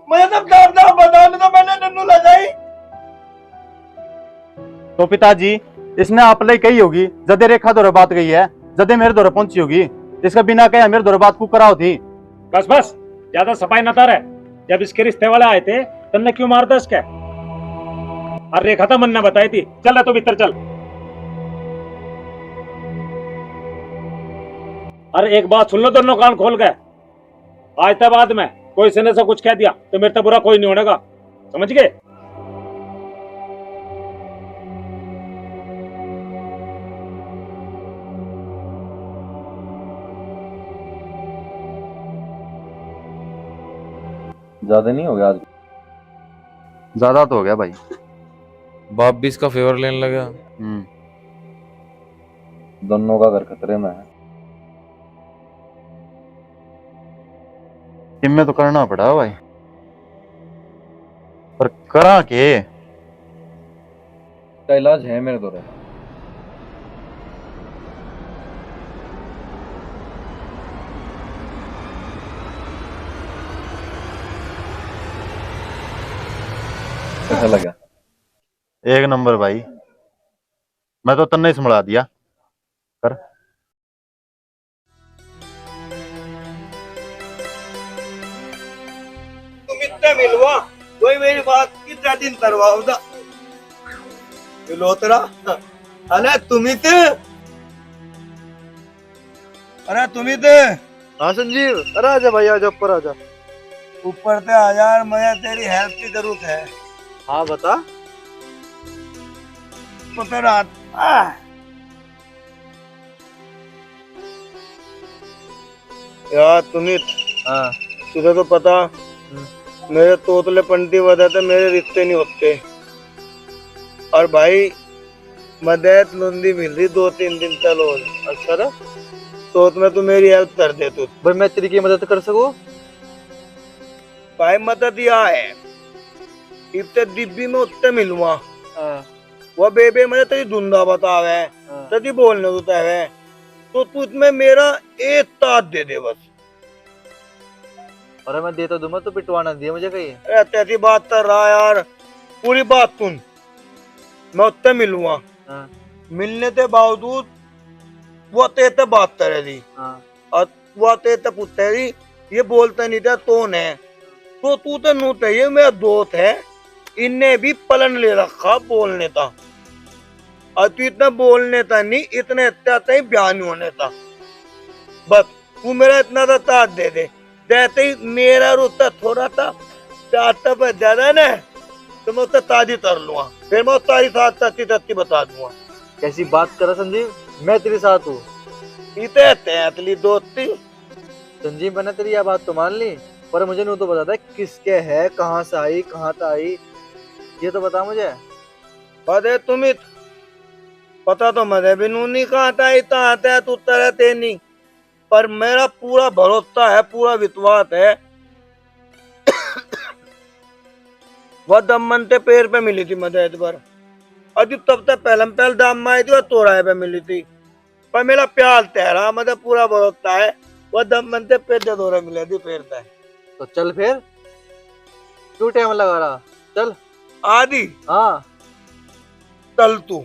मुझे सब दाब बता तो मैंने नन्नू लगाई।
तो पिताजी इसने आप ले कही होगी, जदे रेखा दौरे बात गई है, जदे मेरे दौरे पहुंची होगी, इसका बिना कहे मेरे दौरे बात को कराओ थी।
बस बस ज्यादा सफाई न है। जब इसके रिश्ते वाले आए थे तुमने क्यों मार दिया इसके? और रेखा तो मन ने बताई थी। चल रहा तो भीतर चल। अरे एक बात सुन लो दोनों कान खोल गए। आज तक बाद में कोई से ने सब कुछ कह दिया तो मेरे तो बुरा कोई नहीं होने का, समझ गए?
ज्यादा नहीं हो गया आज?
ज्यादा तो हो गया भाई।
बाप भी इसका फेवर लेने लगा। दोनों का घर खतरे में है।
इनमें तो करना पड़ा भाई, पर करा के
का इलाज है मेरे दौरे। कैसा लगा?
एक नंबर भाई, मैं तो तन्ने संभला दिया। कर
तुम इतने मिलवा कोई मेरी बात कितना दिन करवाओ था मिलोतरा। अरे तुम्ही थे
हाँ संजीव, अरे आजा भाई, आजा ऊपर आजा।
ऊपर से आ यार, मुझे तेरी हेल्प की जरूरत है।
हाँ बता।
पता रात यार तुम्हें तुझे तो पता मेरे तोतले पंटी वजह से मेरे रिश्ते नहीं होते। और भाई मदद लुंदी मिल रही 2-3 दिन चलो। अच्छा ना, तो तुम्हें तू मेरी हेल्प कर दे। तू
भाई मैं तेरी की मदद कर सकूं?
भाई मदद यह है, इतने डिब्बी में उत्ते मिलवा वो बेबे मुझे तेरी धुंधा बतावे तेरी बोलने होता है, तो तू इसमें मेरा एक तात दे दे बस।
अरे मैं देता दूंगा, तो पिटवाना दिया मुझे कहीं।
तेरी बात कर रहा यार, पूरी बात सुन। मैं उत्ते मिलूंगा, मिलने के बावजूद वो तेरे बात करेगी और वो तेरे पूछेगी ये बोलता नहीं था तो ने, तो तू तो नू ये मेरा दोस्त है, इनने भी पलन ले रखा बोलने था। और तू इतना बोलने था नहीं, इतने ही बयान होने था। बस तू मेरा इतना सा साथ दे दे, जैसे ही मेरा रुता थोड़ा था चाहता पर ज्यादा ना, तो मैं उससे ताजी कर लूंगा, फिर मैं तारी साथ तत्ती बता दूंगा।
कैसी बात कर संजीव, मैं तेरे साथ हूँ।
इतने असली दोस्ती
संजीव, मैंने तेरी यह बात तो मान ली,
पर मुझे नहीं तो बता था किसके है, कहाँ से आई, कहाँ से आई, ये तो बता मुझे।
अरे तुम पता तो मुझे भी नूनी कहाँ था, इतना आता है तू तरह ते नहीं, पर मेरा पूरा भरोसा है, पूरा विश्वास है। वह दमन ते पेड़ पे मिली थी मुझे इस बार, अभी तब तक पहले दाम में आई थी और तोराए पे मिली थी, पर मेरा प्यार तेरा मुझे पूरा भरोसा है। वह दमन ते पेड़ दौरे मिले थी पेड़ पे।
तो चल फिर, क्यों टाइम लगा रहा, चल।
आदि
हाँ
चल तू,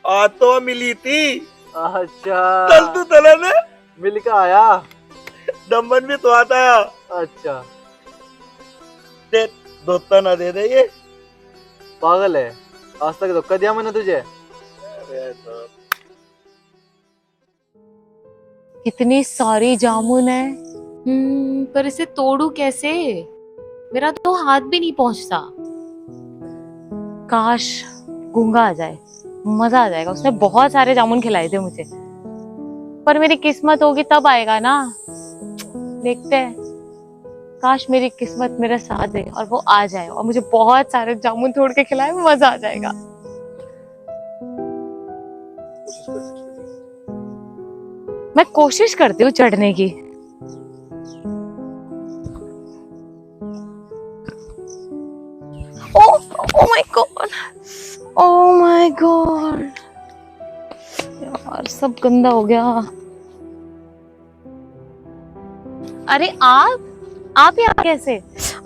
आ तो मिली थी।
अच्छा,
चल तू चले ने,
मिल के आया,
दमन भी तो आता है।
अच्छा
दे धोता ना दे दे, ये
पागल है, आज तक धोखा दिया मैंने तुझे।
कितनी सारी जामुन है, पर इसे तोड़ू कैसे, मेरा तो हाथ भी नहीं पहुंचता। काश गूंगा आ जाए, मजा आ जाएगा, उसने बहुत सारे जामुन खिलाए थे मुझे, पर मेरी किस्मत होगी तब आएगा ना, देखते हैं। काश मेरी किस्मत मेरा साथ दे और वो आ जाए और मुझे बहुत सारे जामुन तोड़ के खिलाए, मजा आ जाएगा। मैं कोशिश करती हूँ चढ़ने की। ओ my God, O my God, यार सब गंदा हो गया। अरे आप यहाँ कैसे?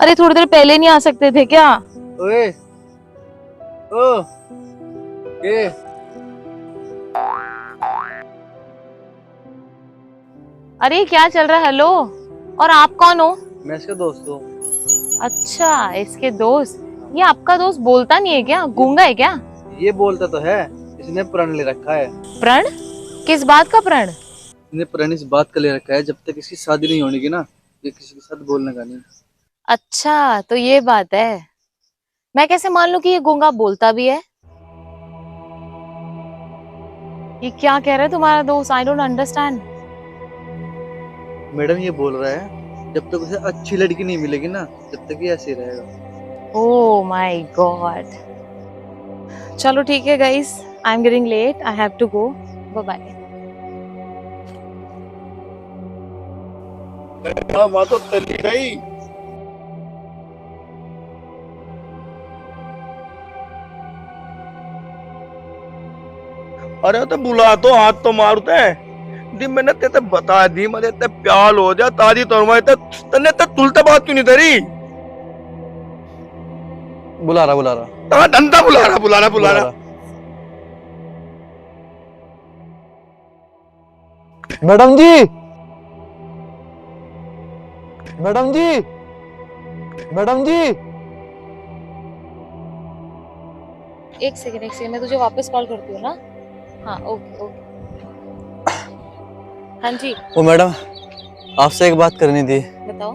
अरे थोड़ी देर पहले नहीं आ सकते थे क्या?
ओए, ओ, ये
अरे क्या चल रहा है? हेलो, और आप कौन हो?
मैं इसका दोस्त हूँ।
अच्छा, इसके दोस्त। ये आपका दोस्त बोलता नहीं है क्या? गूंगा है क्या?
ये बोलता तो है, इसने प्रण ले रखा है।
प्रण? किस बात का प्रण?
इसने प्रण इस बात का ले रखा है, जब तक इसकी शादी नहीं होने की ना, ये किसी के साथ बोलने का नहीं।
अच्छा, तो ये बात है। मैं कैसे मान लूं कि ये गूंगा बोलता भी है? ये क्या कह रहा है तुम्हारा दोस्त? I don't understand.
मैडम ये बोल रहा है, जब तक उसे अच्छी लड़की नहीं मिलेगी ना, जब तक ये ऐसे ही रहेगा।
Oh my God. चलो ठीक है guys, I am getting late, I have to go, bye bye.
वहां तो चली गई। अरे तो बुला तो, हाथ तो मारते हैं। दी मैंने तेरे बता दी, मुझे ते प्यार हो जा तारी तोरवा तने ते तुलते बात क्यों नहीं तेरी?
बुला रहा
ता धंधा बुला रहा।
मैडम जी, मैडम जी, मैडम जी।
एक सेकंड, मैं तुझे वापस कॉल करती हूँ ना। हाँ ओके। हाँ जी
वो मैडम, आपसे एक बात करनी थी।
बताओ।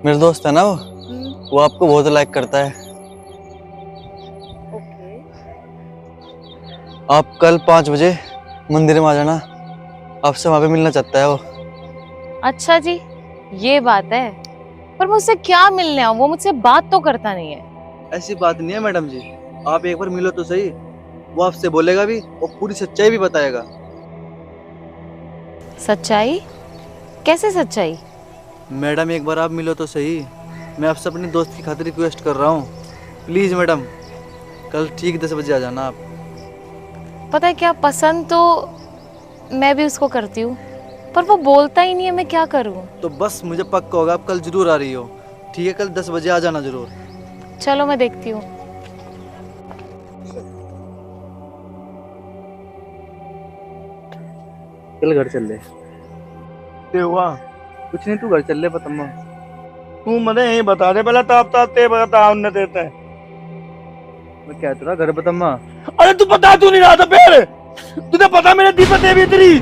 मेरा दोस्त है ना वो आपको बहुत लाइक करता है।
ओके।
आप कल 5 बजे मंदिर में आ जाना, आपसे वहां पे मिलना चाहता है वो।
अच्छा जी, ये बात है, पर मुझसे क्या मिलने आऊं? वो मुझसे बात तो करता नहीं है।
ऐसी बात नहीं है मैडम जी, आप एक बार मिलो तो सही, वो आपसे बोलेगा भी और पूरी सच्चाई भी बताएगा।
सच्चाई? कैसे सच्चाई?
मैडम एक बार आप मिलो तो सही, मैं आपसे अपने दोस्त की खातिर रिक्वेस्ट कर रहा हूँ, प्लीज मैडम, कल ठीक 10 बजे आ जाना आप।
पता है क्या, पसंद तो मैं भी उसको करती हूँ, पर वो बोलता ही नहीं है, मैं क्या करूँ?
तो बस मुझे पक्का होगा आप कल जरूर आ रही हो, ठीक है? कल 10 बजे आ जाना जरूर।
चलो मैं देखती हूँ।
कल घर चल ले।
हुआ
कुछ नहीं, तू घर चल ले पतम्मा।
तू मुझे यही बता दे पहले, ताप ते बता उन्हें देते हैं।
मैं क्या तेरा घर पतम्मा।
अरे तू बता, तू नहीं रहा था फिर, तुझे पता मेरे दीपक देवी तेरी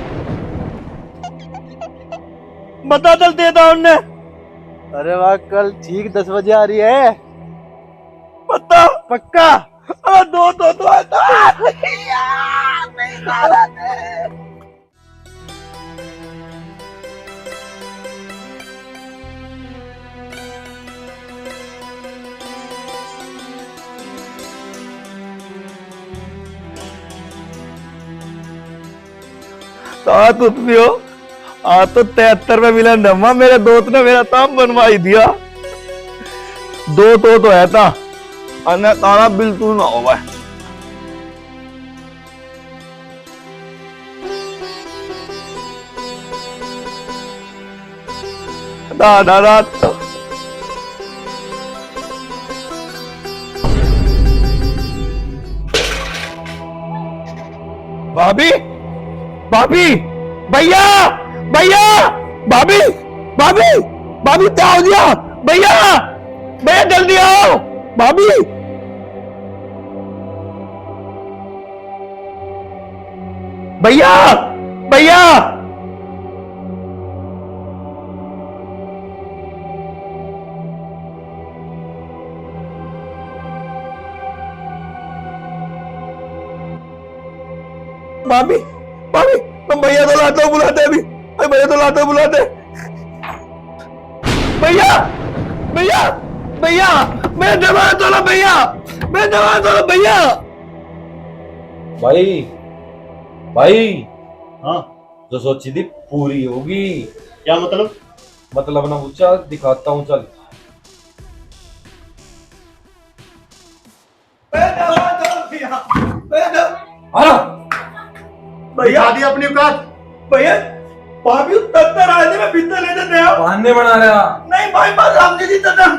बता, चल देता उन्हें।
अरे वाह, कल ठीक 10 बजे आ रही है,
पता
पक्का?
अरे दो कहा तुम भी हो? आज तो 73 में मिला नम्मा, मेरे दोस्त ने मेरा काम बनवा ही दिया। दो तो है था, अन्य तारा बिल्कुल ना होगा। दादा भाभी, भाभी, भैया, भैया, भाभी, भाभी, भाभी क्या हो गया? भैया, भैया जल्दी आओ, भाभी। भैया, भैया, भाभी, भाभी, तुम भैया तो लाते हो बुलाते अभी, भैया तो लाते हो बुलाते। भैया, भैया, भैया, मैं जवान चलो भैया, मैं जवान चलो भैया।
भाई, भाई,
हाँ
जो सोची थी पूरी होगी।
क्या मतलब?
मतलब ना पूछा, दिखाता हूँ चल।
भैया दी अपनी औकात।
भैया, भाभी तत्तर आने में बिंदा लेते थे आप।
बहाने बना रहा।
नहीं भाई, बात हमने जी तत्तर।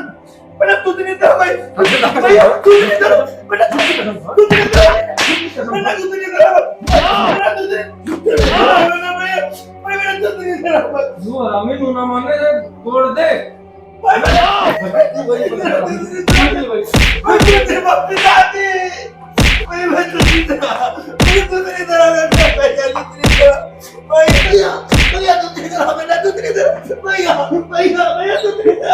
बेटा तुझ नहीं था भाई। भैया तुझ नहीं था। बेटा तुझ नहीं था। तुझ नहीं था। बेटा तुझ नहीं था। बेटा तुझ नहीं था। भैया, बेटा तुझ नहीं था।
तू हरामी मुना माने तोड़ दे।
भाई बेटा वापस आती। मैं तुझ नहीं था। मैं तुझ नहीं था। भैया तुझ नहीं था। भैया, भैया तुझ नहीं था। बेटा तुझ नहीं था। भैया, भैया, भैया तुझ नहीं था।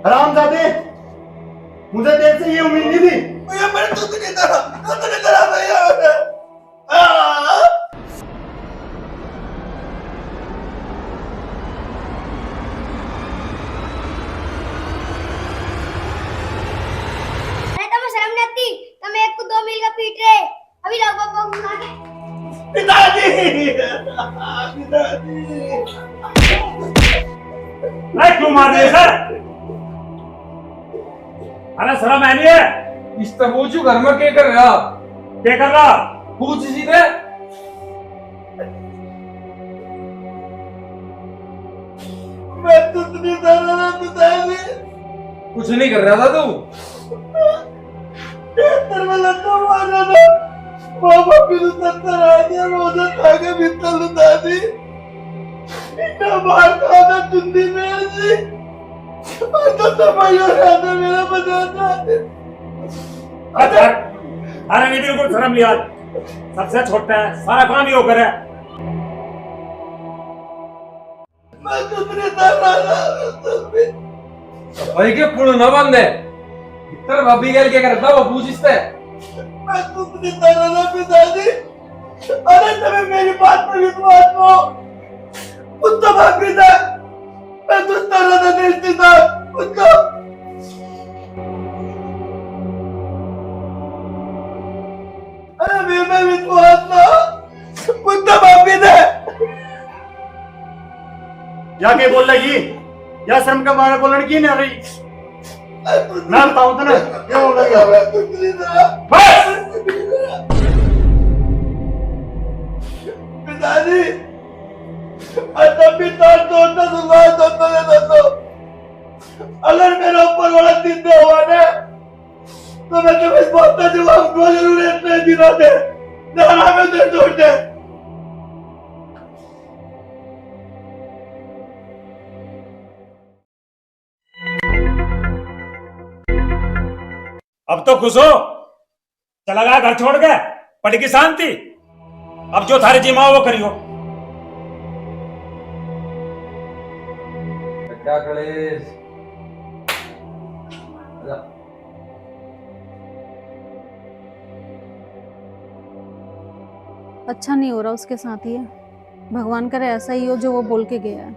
हरामजादे, मुझे देर से ये उम्मीद नहीं थी।
भैया मैंने तुझ नहीं था। तुझ नहीं था भैया।
शर्म नहीं आती? तुम एक को 2 मील का पीट रहे, अभी लाओ पापा को बुला के।
पिताजी, पिताजी,
क्यों मार रहे सर? अरे शर्म है नहीं है?
इस तो पूछू घर में क्या कर रहा?
क्या कर रहा?
पूछ सीधे।
मैं तुझ नहीं था पिताजी।
कुछ नहीं कर रहा था तू।
पापा भी तत्तर आ गया, रोजा खा के बिस्तर उतार दी। इतना बार खाना चुंदी में ऐसी। तो भाइयों ने मेरा बचाना।
अरे नहीं बिल्कुल शर्म लिया। सबसे छोटा है, सारा काम ही होकर है।
मैं तुझे था।
भाई के पुल ना बंद है। इतना भाभी गैल क्या करता वो पूछ इससे।
मैं तुझे था पिताजी। अरे तुम्हें मेरी बात पर विश्वास हो। उसका भाभी था। मैं तुझ तरह था देखती था उसको। अरे मेरा विश्वास था। उसका भाभी था।
जाके बोल लगी, या शर्म का मारा बोलने की नहीं रही। मैं बताऊं तो ना क्या बोल लगी।
पिताजी, अच्छा पिता दोस्तों अगर मेरा ऊपर वाला दिन दे हुआ ना, तो मैं तुम्हें बहुत जवाब को जरूर इतने दिनों दे दाना में दे छोड़ दे।
अब तो खुश हो? चला गया घर छोड़ के, पड़ की शांति। अब जो थारी जिम्मा वो करियो।
क्या करे?
अच्छा नहीं हो रहा उसके साथ ही है। भगवान करे ऐसा ही हो जो वो बोल के गया है।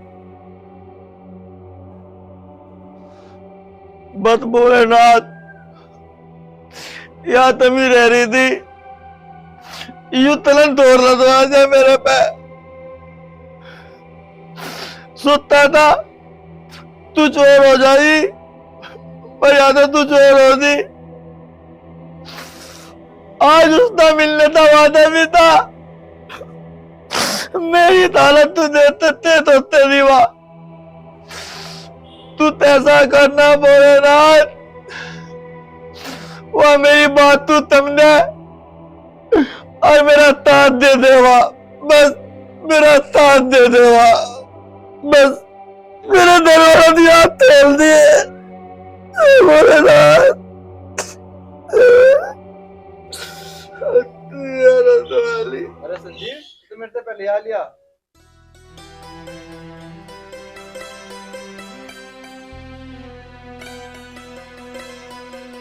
बस भोलेनाथ, या तमी रह रही थी
यूं तलन तोड़ ला तो आ जाए मेरे पे। सुता था तू चोर हो जाई, पर याद है तू चोर हो दी। आज उसका मिलने का वादा भी था, मेरी हालत तू देते तो तेरी वाह। तू ऐसा करना भोलेनाथ, वह मेरी बात तू समझे और मेरा साथ दे देवा। बस मेरा साथ दे देवा, बस मेरे दरवाजा दिया तेल दिए भोलेनाथ।
अरे संजीव, तो मेरे से पहले आ लिया।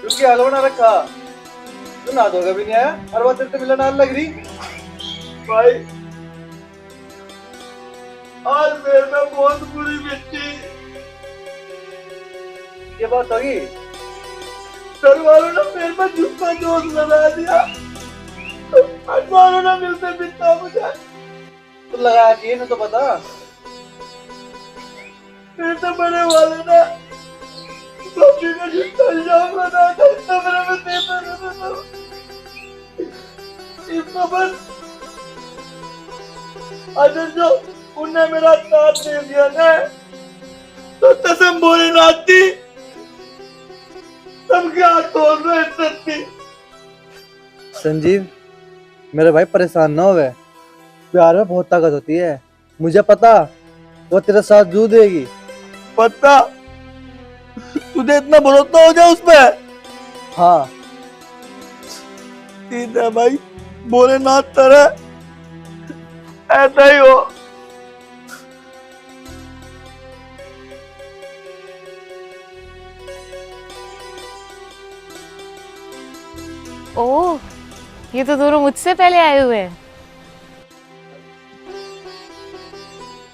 उसकी हाल बना रखा, तू ना धोगा भी नहीं आया, हर बात तेरे से मिलने आने लग रही।
भाई आज मेरे में बहुत बुरी मिट्टी।
ये बात होगी,
घर वालों ने मेरे में झूठा जोश लगा दिया। घर वालों ने मिलते बिता मुझे।
तू लगाया कि ना तो बता।
मेरे से बड़े वाले ने सब्जी का झूठा इल्जाम लगाया था। इतना मेरे में देता रहता था। इसको बस अगर जो उन्हें मेरा साथ दे दिया ना, तो कसम भोलेनाथ की सबके हाथ तोड़ दो इज्जत की।
संजीव, मेरे भाई परेशान ना होवे, प्यार में बहुत ताकत होती है। मुझे पता वो तेरे साथ जू देगी।
पता तुझे इतना भरोसा हो गया उस पे?
हाँ
ठीक है भाई, भोलेनाथ तरह ऐसा ही हो।
ओह, ये तो दोनों मुझसे पहले आए हुए हैं।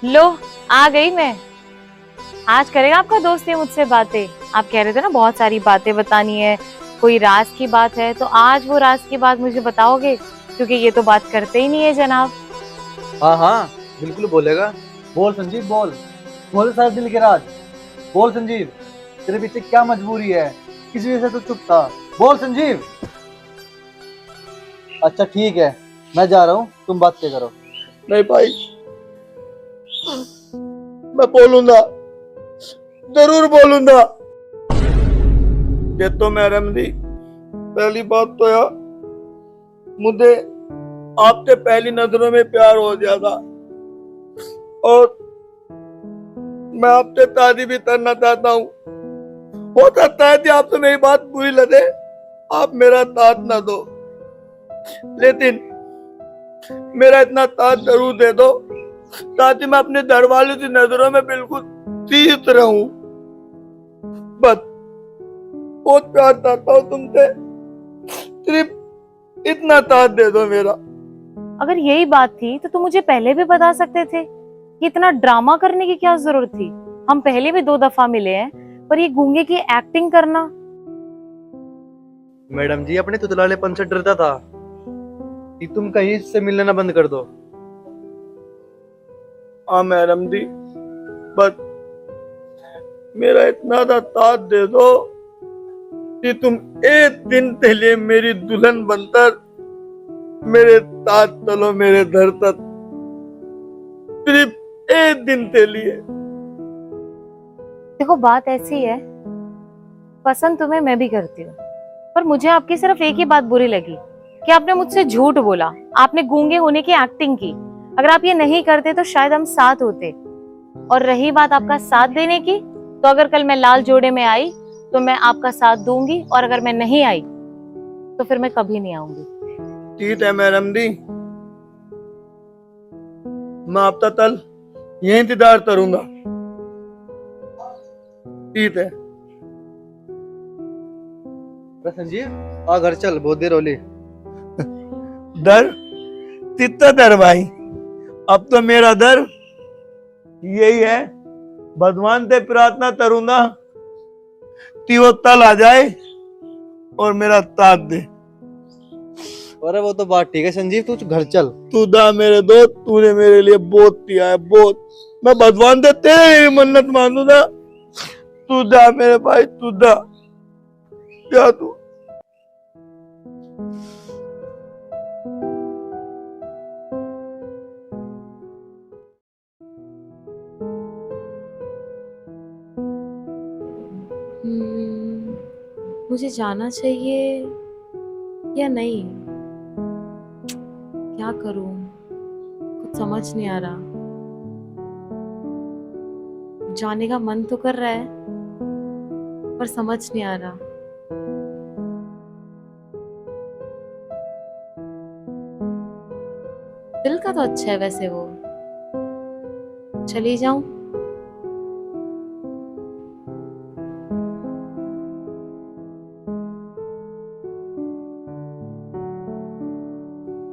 लो, आ गई मैं। आज करेगा आपका दोस्त ये मुझसे बातें? आप कह रहे थे ना बहुत सारी बातें बतानी है, कोई राज की बात है, तो आज वो राज की बात मुझे बताओगे? क्योंकि ये तो बात करते ही नहीं है जनाब।
हाँ हाँ, बिल्कुल बोलेगा। बोल संजीव, बोल बोल सारे दिल के राज। बोल संजीव, तेरे पीछे क्या मजबूरी है, किस वजह से तू चुप था? बोल संजीव। अच्छा ठीक है, मैं जा रहा हूँ, तुम बात क्या करो।
नहीं भाई, मैं बोलूंगा, जरूर बोलूंगा। ये तो मैं रमदी, पहली बात तो यार मुझे आपसे पहली नजरों में प्यार हो गया था, और मैं आपसे शादी भी करना चाहता हूँ। हो सकता है कि आपसे मेरी बात बुरी लगे, आप मेरा साथ ना दो, लेकिन मेरा इतना साथ जरूर दे दो ताकि मैं अपने घर वालों की नजरों में बिल्कुल ठीक रहूं। बस बहुत प्यार करता हूँ तुमसे, सिर्फ इतना साथ दे दो मेरा।
अगर यही बात थी तो तुम मुझे पहले भी बता सकते थे। ये इतना ड्रामा करने की क्या जरूरत थी? हम पहले भी 2 दफा मिले हैं, पर ये गूंगे की एक्टिंग करना।
मैडम जी अपने तुतलालेपन से डरता था कि तुम कहीं इससे मिलना ना बंद कर दो।
हाँ मैडम जी, बस मेरा इतना सा साथ दे दो कि तुम एक दिन के लिए मेरी दुल्हन बनकर मेरे साथ चलो मेरे घर तक, सिर्फ एक दिन के लिए।
देखो बात ऐसी है, पसंद तुम्हें मैं भी करती हूँ, पर मुझे आपकी सिर्फ एक ही बात बुरी लगी कि आपने मुझसे झूठ बोला, आपने गूंगे होने की एक्टिंग की। अगर आप ये नहीं करते तो शायद हम साथ होते। और रही बात आपका साथ देने की, तो अगर कल मैं लाल जोड़े में आई तो मैं आपका साथ दूंगी, और अगर मैं नहीं आई तो फिर मैं कभी नहीं आऊंगी।
ठीक है मैडम जी, मैं आपका कल यही इंतजार करूंगा। ठीक है।
संजीव आ घर चल, बहुत देर होली।
दर कितना दर भाई, अब तो मेरा दर यही है, भगवान से प्रार्थना करूंगा कि वो तल आ जाए और मेरा साथ दे।
अरे वो तो बात ठीक है संजीव, तू घर चल।
तू दा मेरे दोस्त, तूने मेरे लिए बहुत किया है, बहुत। मैं भगवान से तेरी मन्नत मानू ना, तू दा मेरे भाई, तू दा क्या तू।
मुझे जाना चाहिए या नहीं, क्या करूं, कुछ समझ नहीं आ रहा। जाने का मन तो कर रहा है पर समझ नहीं आ रहा। दिल का तो अच्छा है वैसे वो, चली जाऊं?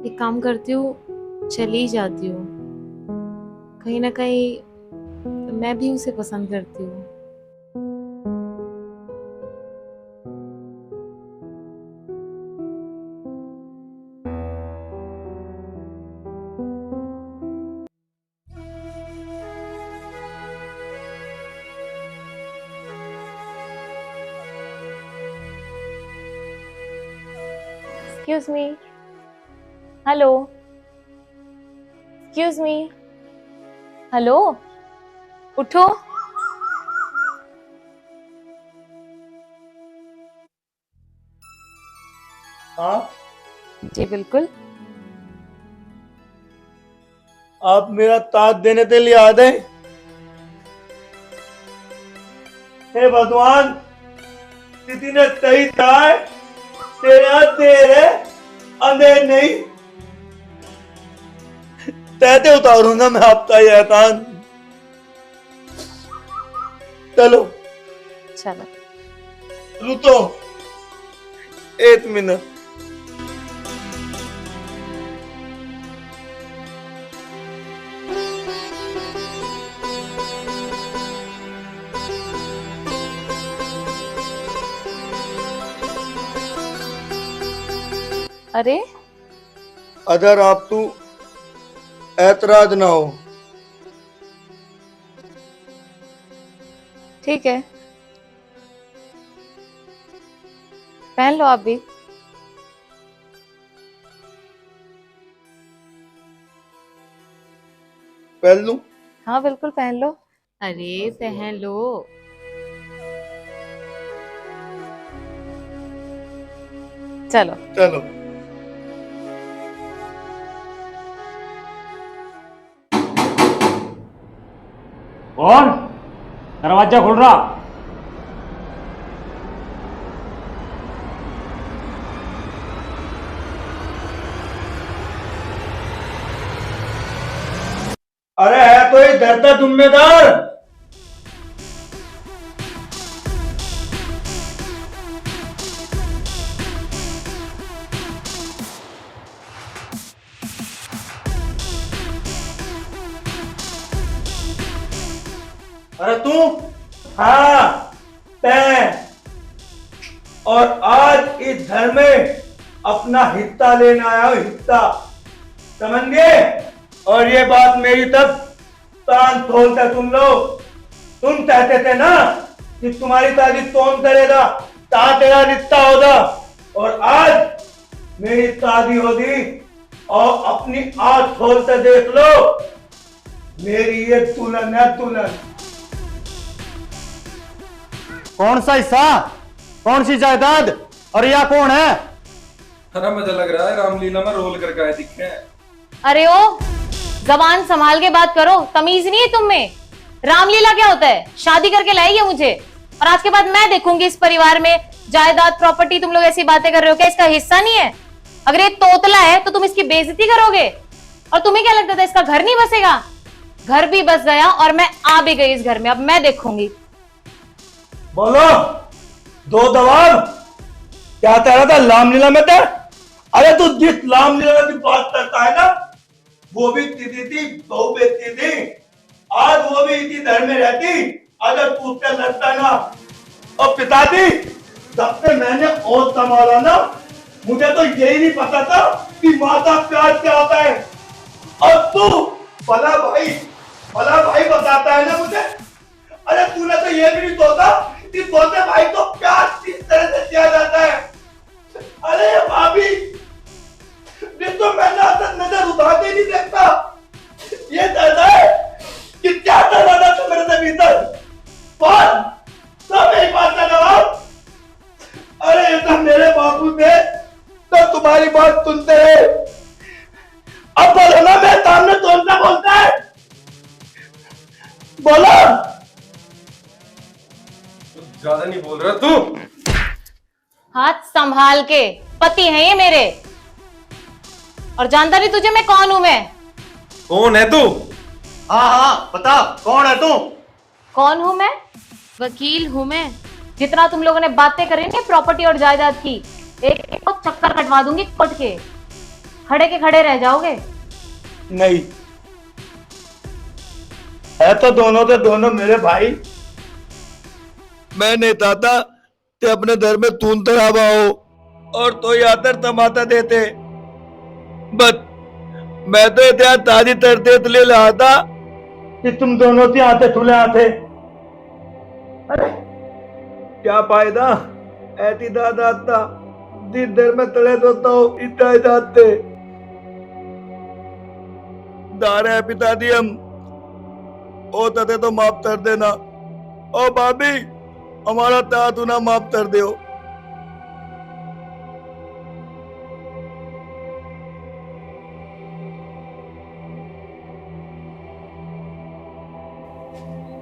एक काम करती हूँ, चली जाती हूँ। कहीं ना कहीं मैं भी उसे पसंद करती हूँ। Excuse me. Hello, excuse me, hello, उठो।
हाँ
जी बिल्कुल।
आप मेरा साथ देने के लिए आ गए। हे भगवान, किसी ने सही कहा है, तेरा देर है अंधेर नहीं। तहते उतारूंगा मैं आपका ये एहसान। चलो
चलो,
रुको 1 मिनट।
अरे
अगर आप तू ऐतराज ना हो।
ठीक है, पहन लो आप भी।
पहन लूं?
हाँ बिल्कुल पहन लो। अरे पहन लो। चलो
चलो।
कौन? दरवाजा खुल रहा।
अरे है कोई घर का जिम्मेदार? अरे तू? हाँ मैं। और आज इस घर में अपना हिस्सा लेने आया हूं, हिस्सा, समझ गए? और ये बात मेरी तब कान खोलते तुम लोग। तुम कहते थे ना कि तुम्हारी शादी कौन करेगा, कहाँ तेरा रिश्ता होगा, और आज मेरी शादी होगी। और अपनी आंख खोलते देख लो, मेरी ये दुल्हन है, दुल्हन।
कौन सा हिस्सा, कौन सी जायदाद, और यह कौन है?
हरा मजा लग रहा है, रामलीला में रोल करके आए दिखे हैं।
अरे ओ, जबान संभाल के बात करो, तमीज नहीं है तुम में। रामलीला क्या होता है? शादी करके लाई है मुझे, और आज के बाद मैं देखूंगी इस परिवार में जायदाद प्रॉपर्टी। तुम लोग ऐसी बातें कर रहे हो, क्या इसका हिस्सा नहीं है? अगर ये तोतला है तो तुम इसकी बेइज्जती करोगे। और तुम्हें क्या लगता था इसका घर नहीं बसेगा? घर भी बस गया और मैं आ भी गई इस घर में। अब मैं देखूंगी।
बोलो, दो जवाब। क्या कह रहा था रामलीला में था? अरे तू जिस रामलीला की बात करता है ना, वो भी तिथि थी, बहू बेटी थी। आज वो भी इसी घर में रहती अगर तू उससे लड़ता ना। और पिताजी, जब से मैंने और संभाला ना, मुझे तो यही नहीं पता था कि माता प्यार क्या होता है। और तू भला भाई बताता है ना मुझे। अरे तूने तो ये भी नहीं सोचा कि छोटे भाई को प्यार किस तरह से किया जाता है। अरे भाभी, तो मैंने आज नजर उठा के नहीं देखता। ये दर्द है कि क्या दर्द है तो मेरे से भीतर बोल, सब एक बात का जवाब। अरे ये तो मेरे बापू थे तो तुम्हारी बात सुनते हैं। अब बोलो ना, मैं सामने कौन सा बोलता है, बोलो।
ज्यादा नहीं बोल रहा तू?
हाथ संभाल के, पति है ये मेरे। और जानता नहीं तुझे मैं कौन हूं? मैं
कौन है तू?
हाँ बता, कौन है तू?
कौन हूं मैं? वकील हूं मैं। जितना तुम लोगों ने बातें करी ना प्रॉपर्टी और जायदाद की, एक एक को चक्कर कटवा दूंगी कोर्ट के। खड़े के खड़े रह जाओगे।
नहीं है तो दोनों मेरे भाई। मैं नहीं चाहता कि अपने घर में तून तरावा हो और तो यातर टमाटा देते। बस मैं तो इतना ताजी तरते ले रहा था कि तुम दोनों के आते ठुले आते। अरे क्या फायदा ऐसी दादा दिन देर में तले दोता हो इतना जाते दारे है पिताजी। हम ओ तते तो माफ कर देना। ओ भाभी, हमारा तात ना माफ कर दो।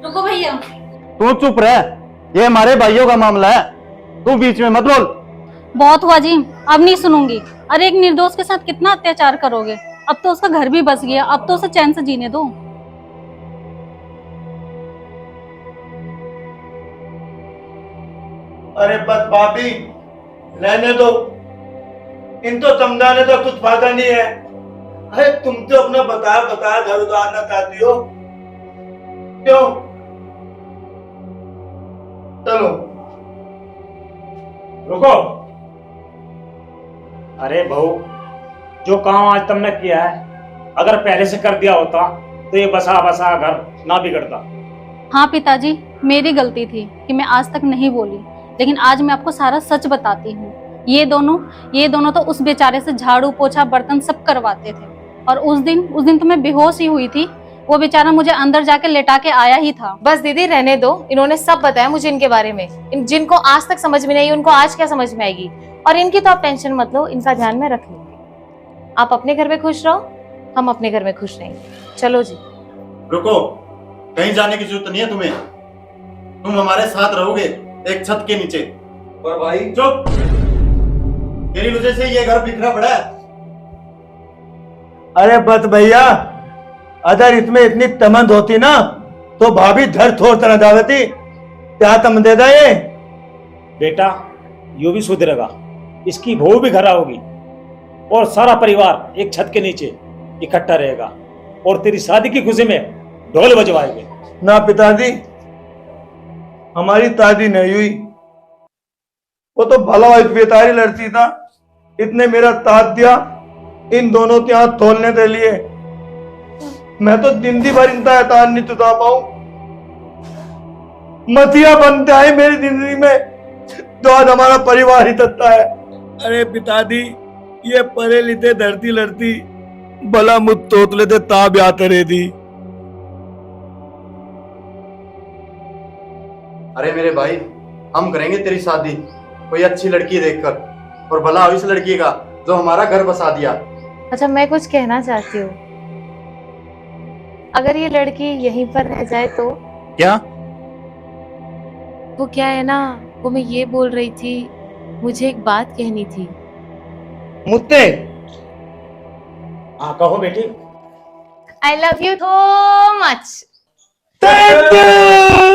रुको भैया।
तू चुप रह, ये हमारे भाइयों का मामला है, तू बीच में मत बोल।
बहुत हुआ जी, अब नहीं सुनूंगी। अरे एक निर्दोष के साथ कितना अत्याचार करोगे? अब तो उसका घर भी बस गया, अब तो उसे चैन से जीने दो।
अरे बस भाभी, रहने दो, इनको समझाने का कुछ फायदा नहीं है। अरे तुम तो अपना बताया घर उतारना चाहती हो, क्यों? चलो
रुको। अरे बहू, जो काम आज तुमने किया है, अगर पहले से कर दिया होता तो ये बसा बसा घर ना बिगड़ता।
हाँ पिताजी, मेरी गलती थी कि मैं आज तक नहीं बोली, लेकिन आज मैं आपको सारा सच बताती हूँ। ये दोनों तो उस बेचारे से झाड़ू पोछा बर्तन सब करवाते थे। और उस दिन तो मैं बेहोश ही हुई थी। वो बेचारा मुझे अंदर जाके लेटा के आया ही था।
बस दीदी रहने दो, इन्होंने सब बताया मुझे इनके बारे में। जिनको आज तक समझ में नहीं, उनको आज क्या समझ में आएगी। और इनकी तो आप टेंशन मत लो, इनका ध्यान में रख लेंगे। आप अपने घर में खुश रहो, हम अपने घर में खुश रहेंगे। चलो जी।
रुको, कहीं जाने की जरूरत नहीं है तुम्हें। तुम हमारे साथ रहोगे एक छत के नीचे।
और भाई
चुप, तेरी वजह से ये घर बिखरा पड़ा है।
अरे बस भैया, अगर इसमें इतनी तमंद होती ना तो भाभी घर छोड़ कर जाती। क्या तम दे दा ये?
बेटा, यू भी सुधरेगा, इसकी बहू भी घर आओगी और सारा परिवार एक छत के नीचे इकट्ठा रहेगा और तेरी शादी की खुशी में ढोल बजवाएंगे।
ना पिताजी, हमारी शादी नहीं हुई। वो तो भला एक बेतारी लड़की था, इतने मेरा साथ दिया इन दोनों के हाथ तोलने के लिए। मैं तो जिंदगी भर इनका एहसान नहीं चुका पाऊं। मतिया बनते आए मेरी जिंदगी में, तो आज हमारा परिवार ही तत्ता है। अरे पिताजी, ये परे लिते धरती लड़ती भला मुझ तोत लेते ताब आते रहे थी।
अरे मेरे भाई, हम करेंगे तेरी शादी कोई अच्छी लड़की देखकर, और भला इस लड़की का जो हमारा घर बसा दिया।
अच्छा, मैं कुछ कहना चाहती हूँ। अगर ये लड़की यहीं पर रह जाए तो?
क्या?
वो क्या है ना, वो मैं ये बोल रही थी, मुझे एक बात कहनी थी।
मुझसे?
हाँ कहो बेटी।
I love you so much.
Thank you.